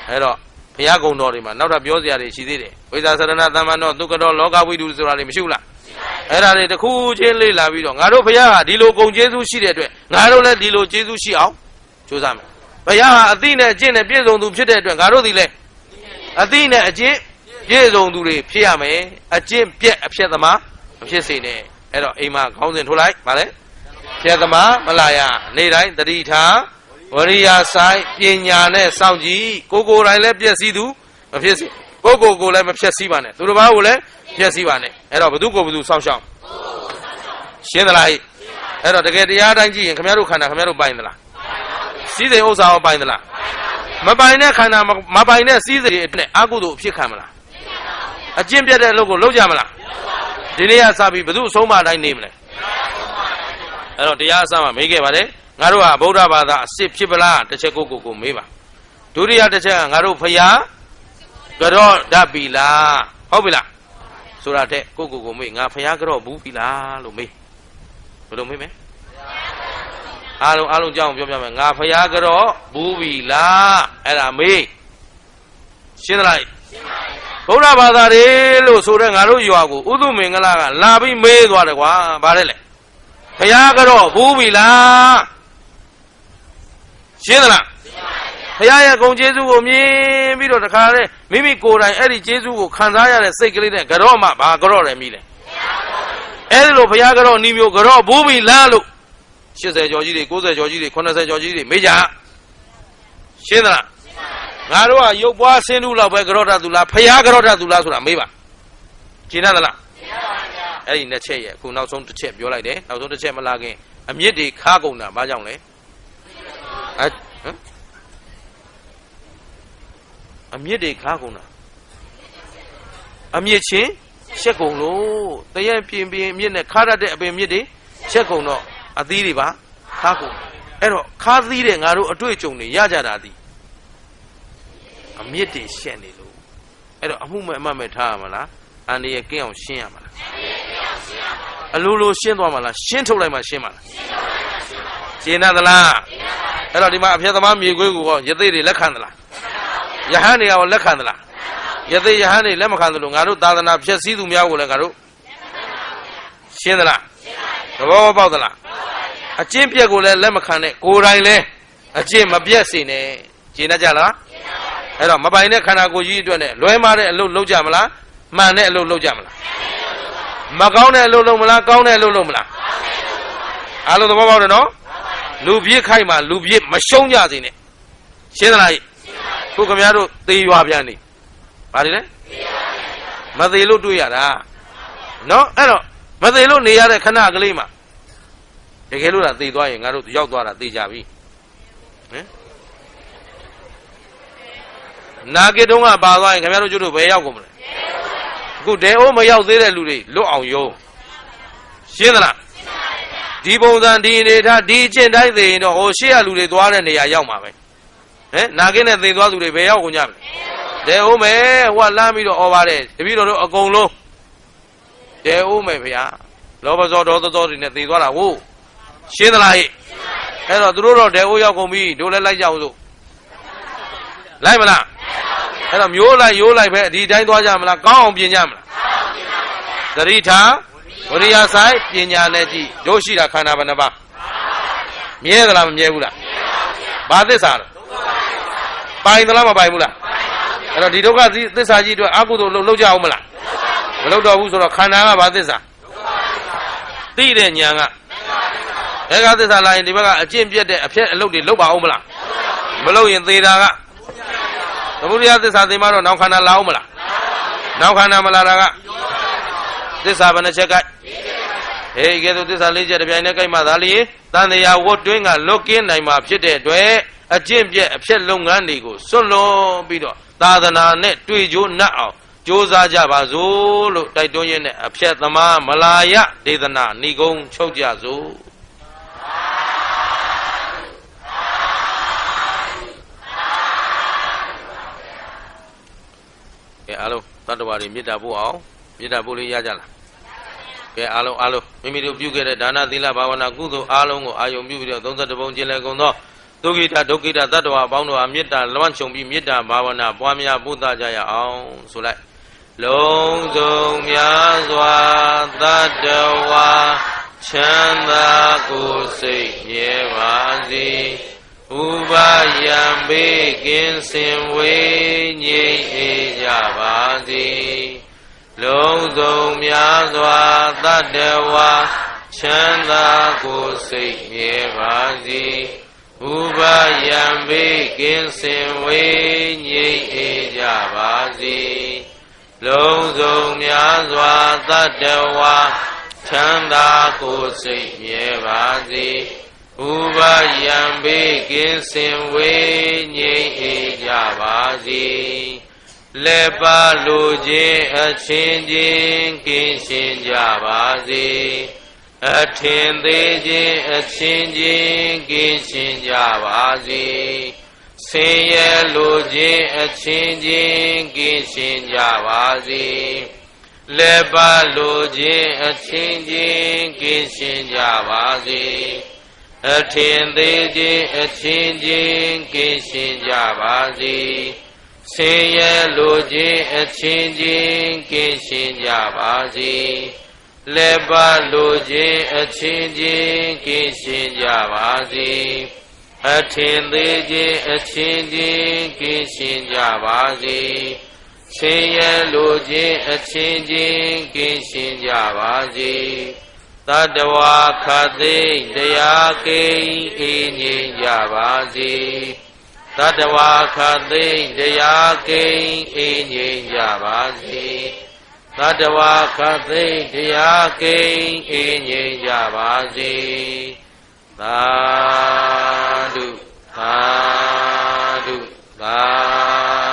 အဲ့တော့ဘုရားကုံတော်တွေမှာနောက်ထပ်ပြောစရာတွေရှိသေးတယ်ဝိဇာသရဏသမ္မနောဒုက္ခတော်လောကဝိတုဆိုတာတွေမရှိဘူးလားအဲ့ဒါတွေတစ်ခုချင်းလေးလာပြီးတော့ငါတို့ဘုရားဟာဒီလိုဂုဏ်ကျေးဇူးရှိတဲ့အတွက်ငါတို့လည်းဒီလိုကျေးဇူးရှိအောင်ကြိုးစားမယ်ဘုရားဟာအသိနဲ့အကျင့်နဲ့ပြည့်စုံသူဖြစ်တဲ့အတွက်ငါတို့ဒီလည်းအသိနဲ့အကျင့်ပြည့်စုံသူတွေဖြစ်ရမယ်အကျင့်ပြက်အဖြစ်သမားမဖြစ်စေနဲ့အဲ့တော့အိမ်မှာခေါင်းစဉ်ထိုးလိုက်ဗါလဲဖြစ်သမားမလာရနေ့တိုင်းတတိထားဝရိယဆိုင်ပညာနဲ့စောင့်ကြည့်ကိုယ်တိုင်လည်းပြည့်စည်သူမဖြစ်စေကိုယ်လည်းမဖြစ်စည်းပါနဲ့သူတစ်ပါးကိုလည်းပြည့်စည်ပါနဲ့အဲ့တော့ဘသူကိုဘသူစောင့်ရှောက်ရှင်းသလားအဲ့တော့တကယ်တရားတိုင်းကြည့်ရင်ခင်ဗျားတို့ခန္ဓာခင်ဗျားတို့ပိုင်သလားစည်းစိမ်ဥစ္စာရောပိုင်သလားမပိုင်တဲ့ခန္ဓာမပိုင်တဲ့စည်းစိမ်တွေနဲ့အကုသိုလ်ဖြစ်ခံမလားအကျင့်ပြတ်တဲ့အလုပ်ကိုလုပ်ကြမလားဒီနေ့ကစပြီးဘသူအဆုံးမတိုင်းနေမလဲအဲ့တော့တရားအစမှမေးခဲ့ပါတယ်ငါတို့ဟာဗုဒ္ဓဘာသာအစ်စ်ဖြစ်ပလားတစ်ချက်ကိုမေးပါဒုတိယတစ်ချက်ကငါတို့ဖျားကြော့ဓာတ်ပြီလားဟုတ်ပြီလားဆိုတာတဲ့ကိုမေးငါဖျားကြော့ဘူးပြီလားလို့မေးဘယ်လိုမေးမလဲအားလုံးကြောင်းပြောပြမယ်ငါဖျားကြော့ဘူးပြီလားအဲ့ဒါမေးရှင်းသလားဗုဒ္ဓဘာသာတွေလို့ဆိုတဲ့ငါတို့ရွာကိုဥဒုမင်္ဂလာကလာပြီးမေးသွားတယ်ကွာဗါတဲ့လေဖျားကြော့ဘူးပြီလားရှင်းသလားဘုရားရဲ့ဂုဏ်ကျေးဇူးကိုမြင်ပြီးတော့တခါလေမိမိကိုယ်တိုင်အဲ့ဒီကျေးဇူးကိုခံစားရတဲ့စိတ်ကလေးနဲ့ကြော့မှဘာကြော့တယ်မိလဲအဲ့ဒီလိုဘုရားကြော့နီးမျိုးကြော့ဘူးပြီလားလို့80ကျော်ကြီးတွေ90ကျော်ကြီးတွေ80ကျော်ကြီးတွေမေးကြရှင်းသလားငါတို့ကရုပ်ပွားဆင်းထုလောက်ပဲကြော့တတ်သူလားဘုရားကြော့တတ်သူလားဆိုတာမေးပါရှင်းသလားအဲ့ဒီနှစ်ချက်ရဲ့အခုနောက်ဆုံးတစ်ချက်ပြောလိုက်တယ်နောက်ဆုံးတစ်ချက်မလာခင်အမြင့်တွေခါကုန်တာဘာကြောင့်လဲအမြင့်တွေခါကုန်တာအမြင့်ချင်းရှက်ကုန်လို့တရက်ပြင်းအမြင့်နဲ့ခါရတဲ့အပင်မြင့်တွေရှက်ကုန်တော့အသီးတွေပါခါကုန်အဲ့တော့ခါသီးတဲ့ငါတို့အတွေ့အကြုံတွေရကြတာသည်အမြင့်တွေရှက်နေလို့အဲ့တော့အမှုမဲ့အမှတ်မဲ့ထားရမလားအန္တရာယ်ကင်းအောင်ရှင်းရမလားအလိုလိုရှင်းသွားမလားရှင်းထုတ်လိုက်မှရှင်းမလားရှင်းသလားအဲ့တော့ဒီမှာအဖြစ်သမားမြေခွေးကိုရသေးတွေလက်ခံသလားယဟန်တွေကရောလက်ခံသလားယသိယဟန်တွေလက်မခံသလိုငါတို့သာသနာဖြည့်စည်းသူများကိုလည်းငါတို့ရှင်းသလားသဘောပေါက်သလားအကျင့်ပြက်ကိုလည်းလက်မခံနဲ့ကိုယ်တိုင်လည်းအကျင့်မပြက်စေနဲ့ရှင်းတတ်ကြလားအဲ့တော့မပိုင်တဲ့ခန္ဓာကိုယ်ကြီးအတွက်နဲ့လွဲမှားတဲ့အလုပ်လုပ်ကြမလားမှန်တဲ့အလုပ်လုပ်ကြမလားမကောင်းတဲ့အလုပ်လုပ်မလားကောင်းတဲ့အလုပ်လုပ်မလားအားလုံးသဘောပေါက်တယ်နော်လူပြည့်ခိုက်မှာလူပြည့်မရှုံးကြစေနဲ့ရှင်းသလားခုခင်ဗျားတို့သေရွာပြန်နေဘာတွေလဲမသေးလို့တွေ့ရတာနော်အဲ့တော့မသေးလို့နေရတဲ့ခဏကလေးမှာတကယ်လို့သာသေသွားရင်ငါတို့ရောက်သွားတာသေကြပြီဟင်နာဂစ်တုံးကပါသွားရင်ခင်ဗျားတို့ကျတို့ဘယ်ရောက်ကုန်မလဲအခုဒဲအိုးမရောက်သေးတဲ့လူတွေလွတ်အောင်ယုံရှင်းသလား ဒီပုံစံဒီအနေထားဒီအကျင့်တိုင်းသိရင်တော့ဟိုရှေ့ရလူတွေသွားတဲ့နေရာရောက်မှာပဲဟဲ့နာကင်းနဲ့သိသွားသူတွေဘယ်ရောက်ကုန်ကြမလဲတဲဦးမယ်ဟိုကလမ်းပြီးတော့អော်ပါတယ်တပည့်တော်တို့အကုန်လုံးတဲဦးမယ်ဗျာလောဘဇောဒေါသဇောတွေနဲ့သိသွားတာဟုတ်ရှင်းသလားဟဲ့အဲ့တော့သူတို့တော့တဲဦးရောက်ကုန်ပြီတို့လည်းလိုက်ကြအောင်စို့လိုက်မလားအဲ့တော့မျိုးလိုက်ရိုးလိုက်ပဲဒီတိုင်းသွားကြမလားကောင်းအောင်ပြင်ကြမလားသတိထားဝရိယဆိုင်ပညာနဲ့ကြည့်တို့ရှိတာခန္ဓာဘယ်နှပါးမြဲသလားမမြဲဘူးလားဘာသစ္စာလဲပိုင်သလားမပိုင်ဘူးလားအဲ့တော့ဒီဒုက္ခသစ္စာကြီးအတွက်အကုသိုလ်လုပ်ကြအောင်မလားမလုပ်တော့ဘူးဆိုတော့ခန္ဓာကဘာသစ္စာသိတဲ့ဉာဏ်ကဘယ်ကသစ္စာလာရင်ဒီဘက်ကအကျင့်ပြတ်တဲ့အဖြစ်အလုပ်တွေလုပ်ပါအောင်မလားမလုပ်ရင်သေတာကသမုဒိယသစ္စာသိမှတော့နောက်ခန္ဓာလာအောင်မလားနောက်ခန္ဓာမလာတာကသစ္စာဘယ်နှချက်ကဲဟေးကဲသို့သစ္စာ၄ချက်တစ်ပြိုင်တည်းကြိုက်မှသာလျင်တန်တရားဝတ်တွင်းကလွတ်ကင်းနိုင်မှာဖြစ်တဲ့အတွက်အကျင့်ပြက်အဖြစ်လုပ်ငန်းတွေကိုစွန့်လွတ်ပြီးတော့သာသနာနဲ့တွေ့ကြိုးနှက်အောင်ကြိုးစားကြပါစို့လို့တိုက်တွန်းရင်းနဲ့အဖြစ်သမားမလာယဒေသနာဏိဂုံးချုပ်ကြစို့ကဲအားလုံးသတ္တဝါတွေမေတ္တာပို့အောင်မေတ္တာပို့လေးရကြလားကဲအားလုံးမိမိတို့ပြုခဲ့တဲ့ဒါနသီလဘာဝနာကုသိုလ်အားလုံးကိုအာယုံပြုပြီးတော့33ပုံကျင့်လဲကုန်သောဒုက္ခိတဒုက္ခိတသတ္တဝါအပေါင်းတို့ဟာမေတ္တာလွှမ်းခြုံပြီးမေတ္တာဘာဝနာပွားများပို့သကြရအောင်ဆိုလိုက်လုံးစုံများစွာသတ္တဝါချမ်းသာကိုယ်စိတ်မြဲပါစေဥပါယံဘေးကင်းစင်ဝေးငြိမ်းအေးကြပါစေလုံးစုံများစွာသတ္တဝါချမ်းသာကိုယ်စိတ်မြဲပါစေဥပါယံဘေးကင်းစင်ဝေးငြိမ်းအေးကြပါစေလုံးစုံများစွာသတ္တဝါချမ်းသာကိုယ်စိတ်မြဲပါစေဥပါယံဘေးကင်းစင်ဝေးငြိမ်းအေးကြပါစေလက်ပါလိုခြင်းအချင်းချင်းကင်းရှင်းကြပါစေအထင်သေးခြင်းအချင်းချင်းကင်းရှင်းကြပါစေဆင်းရဲလိုခြင်းအချင်းချင်းကင်းရှင်းကြပါစေလက်ပါလိုခြင်းအချင်းချင်းကင်းရှင်းကြပါစေအထင်သေးခြင်းအချင်းချင်းကင်းရှင်းကြပါစေဆင်းရဲလိုခြင်းအချင်းချင်းကင်းရှင်းကြပါစေလက်ပါလိုခြင်းအချင်းချင်းကင်းရှင်းကြပါစေအထင်သေးခြင်းအချင်းချင်းကင်းရှင်းကြပါစေဆင်းရဲလိုခြင်းအချင်းချင်းကင်းရှင်းကြပါစေသတ္တဝါခသိတရားကိအေးငြိမ်းကြပါစေသတ္တဝါခသိတရားကိအေးငြိမ်းကြပါစေသတ္တဝါခသိတရားကိအေးငြိမ်းကြပါစေသာဓုသာဓုသာ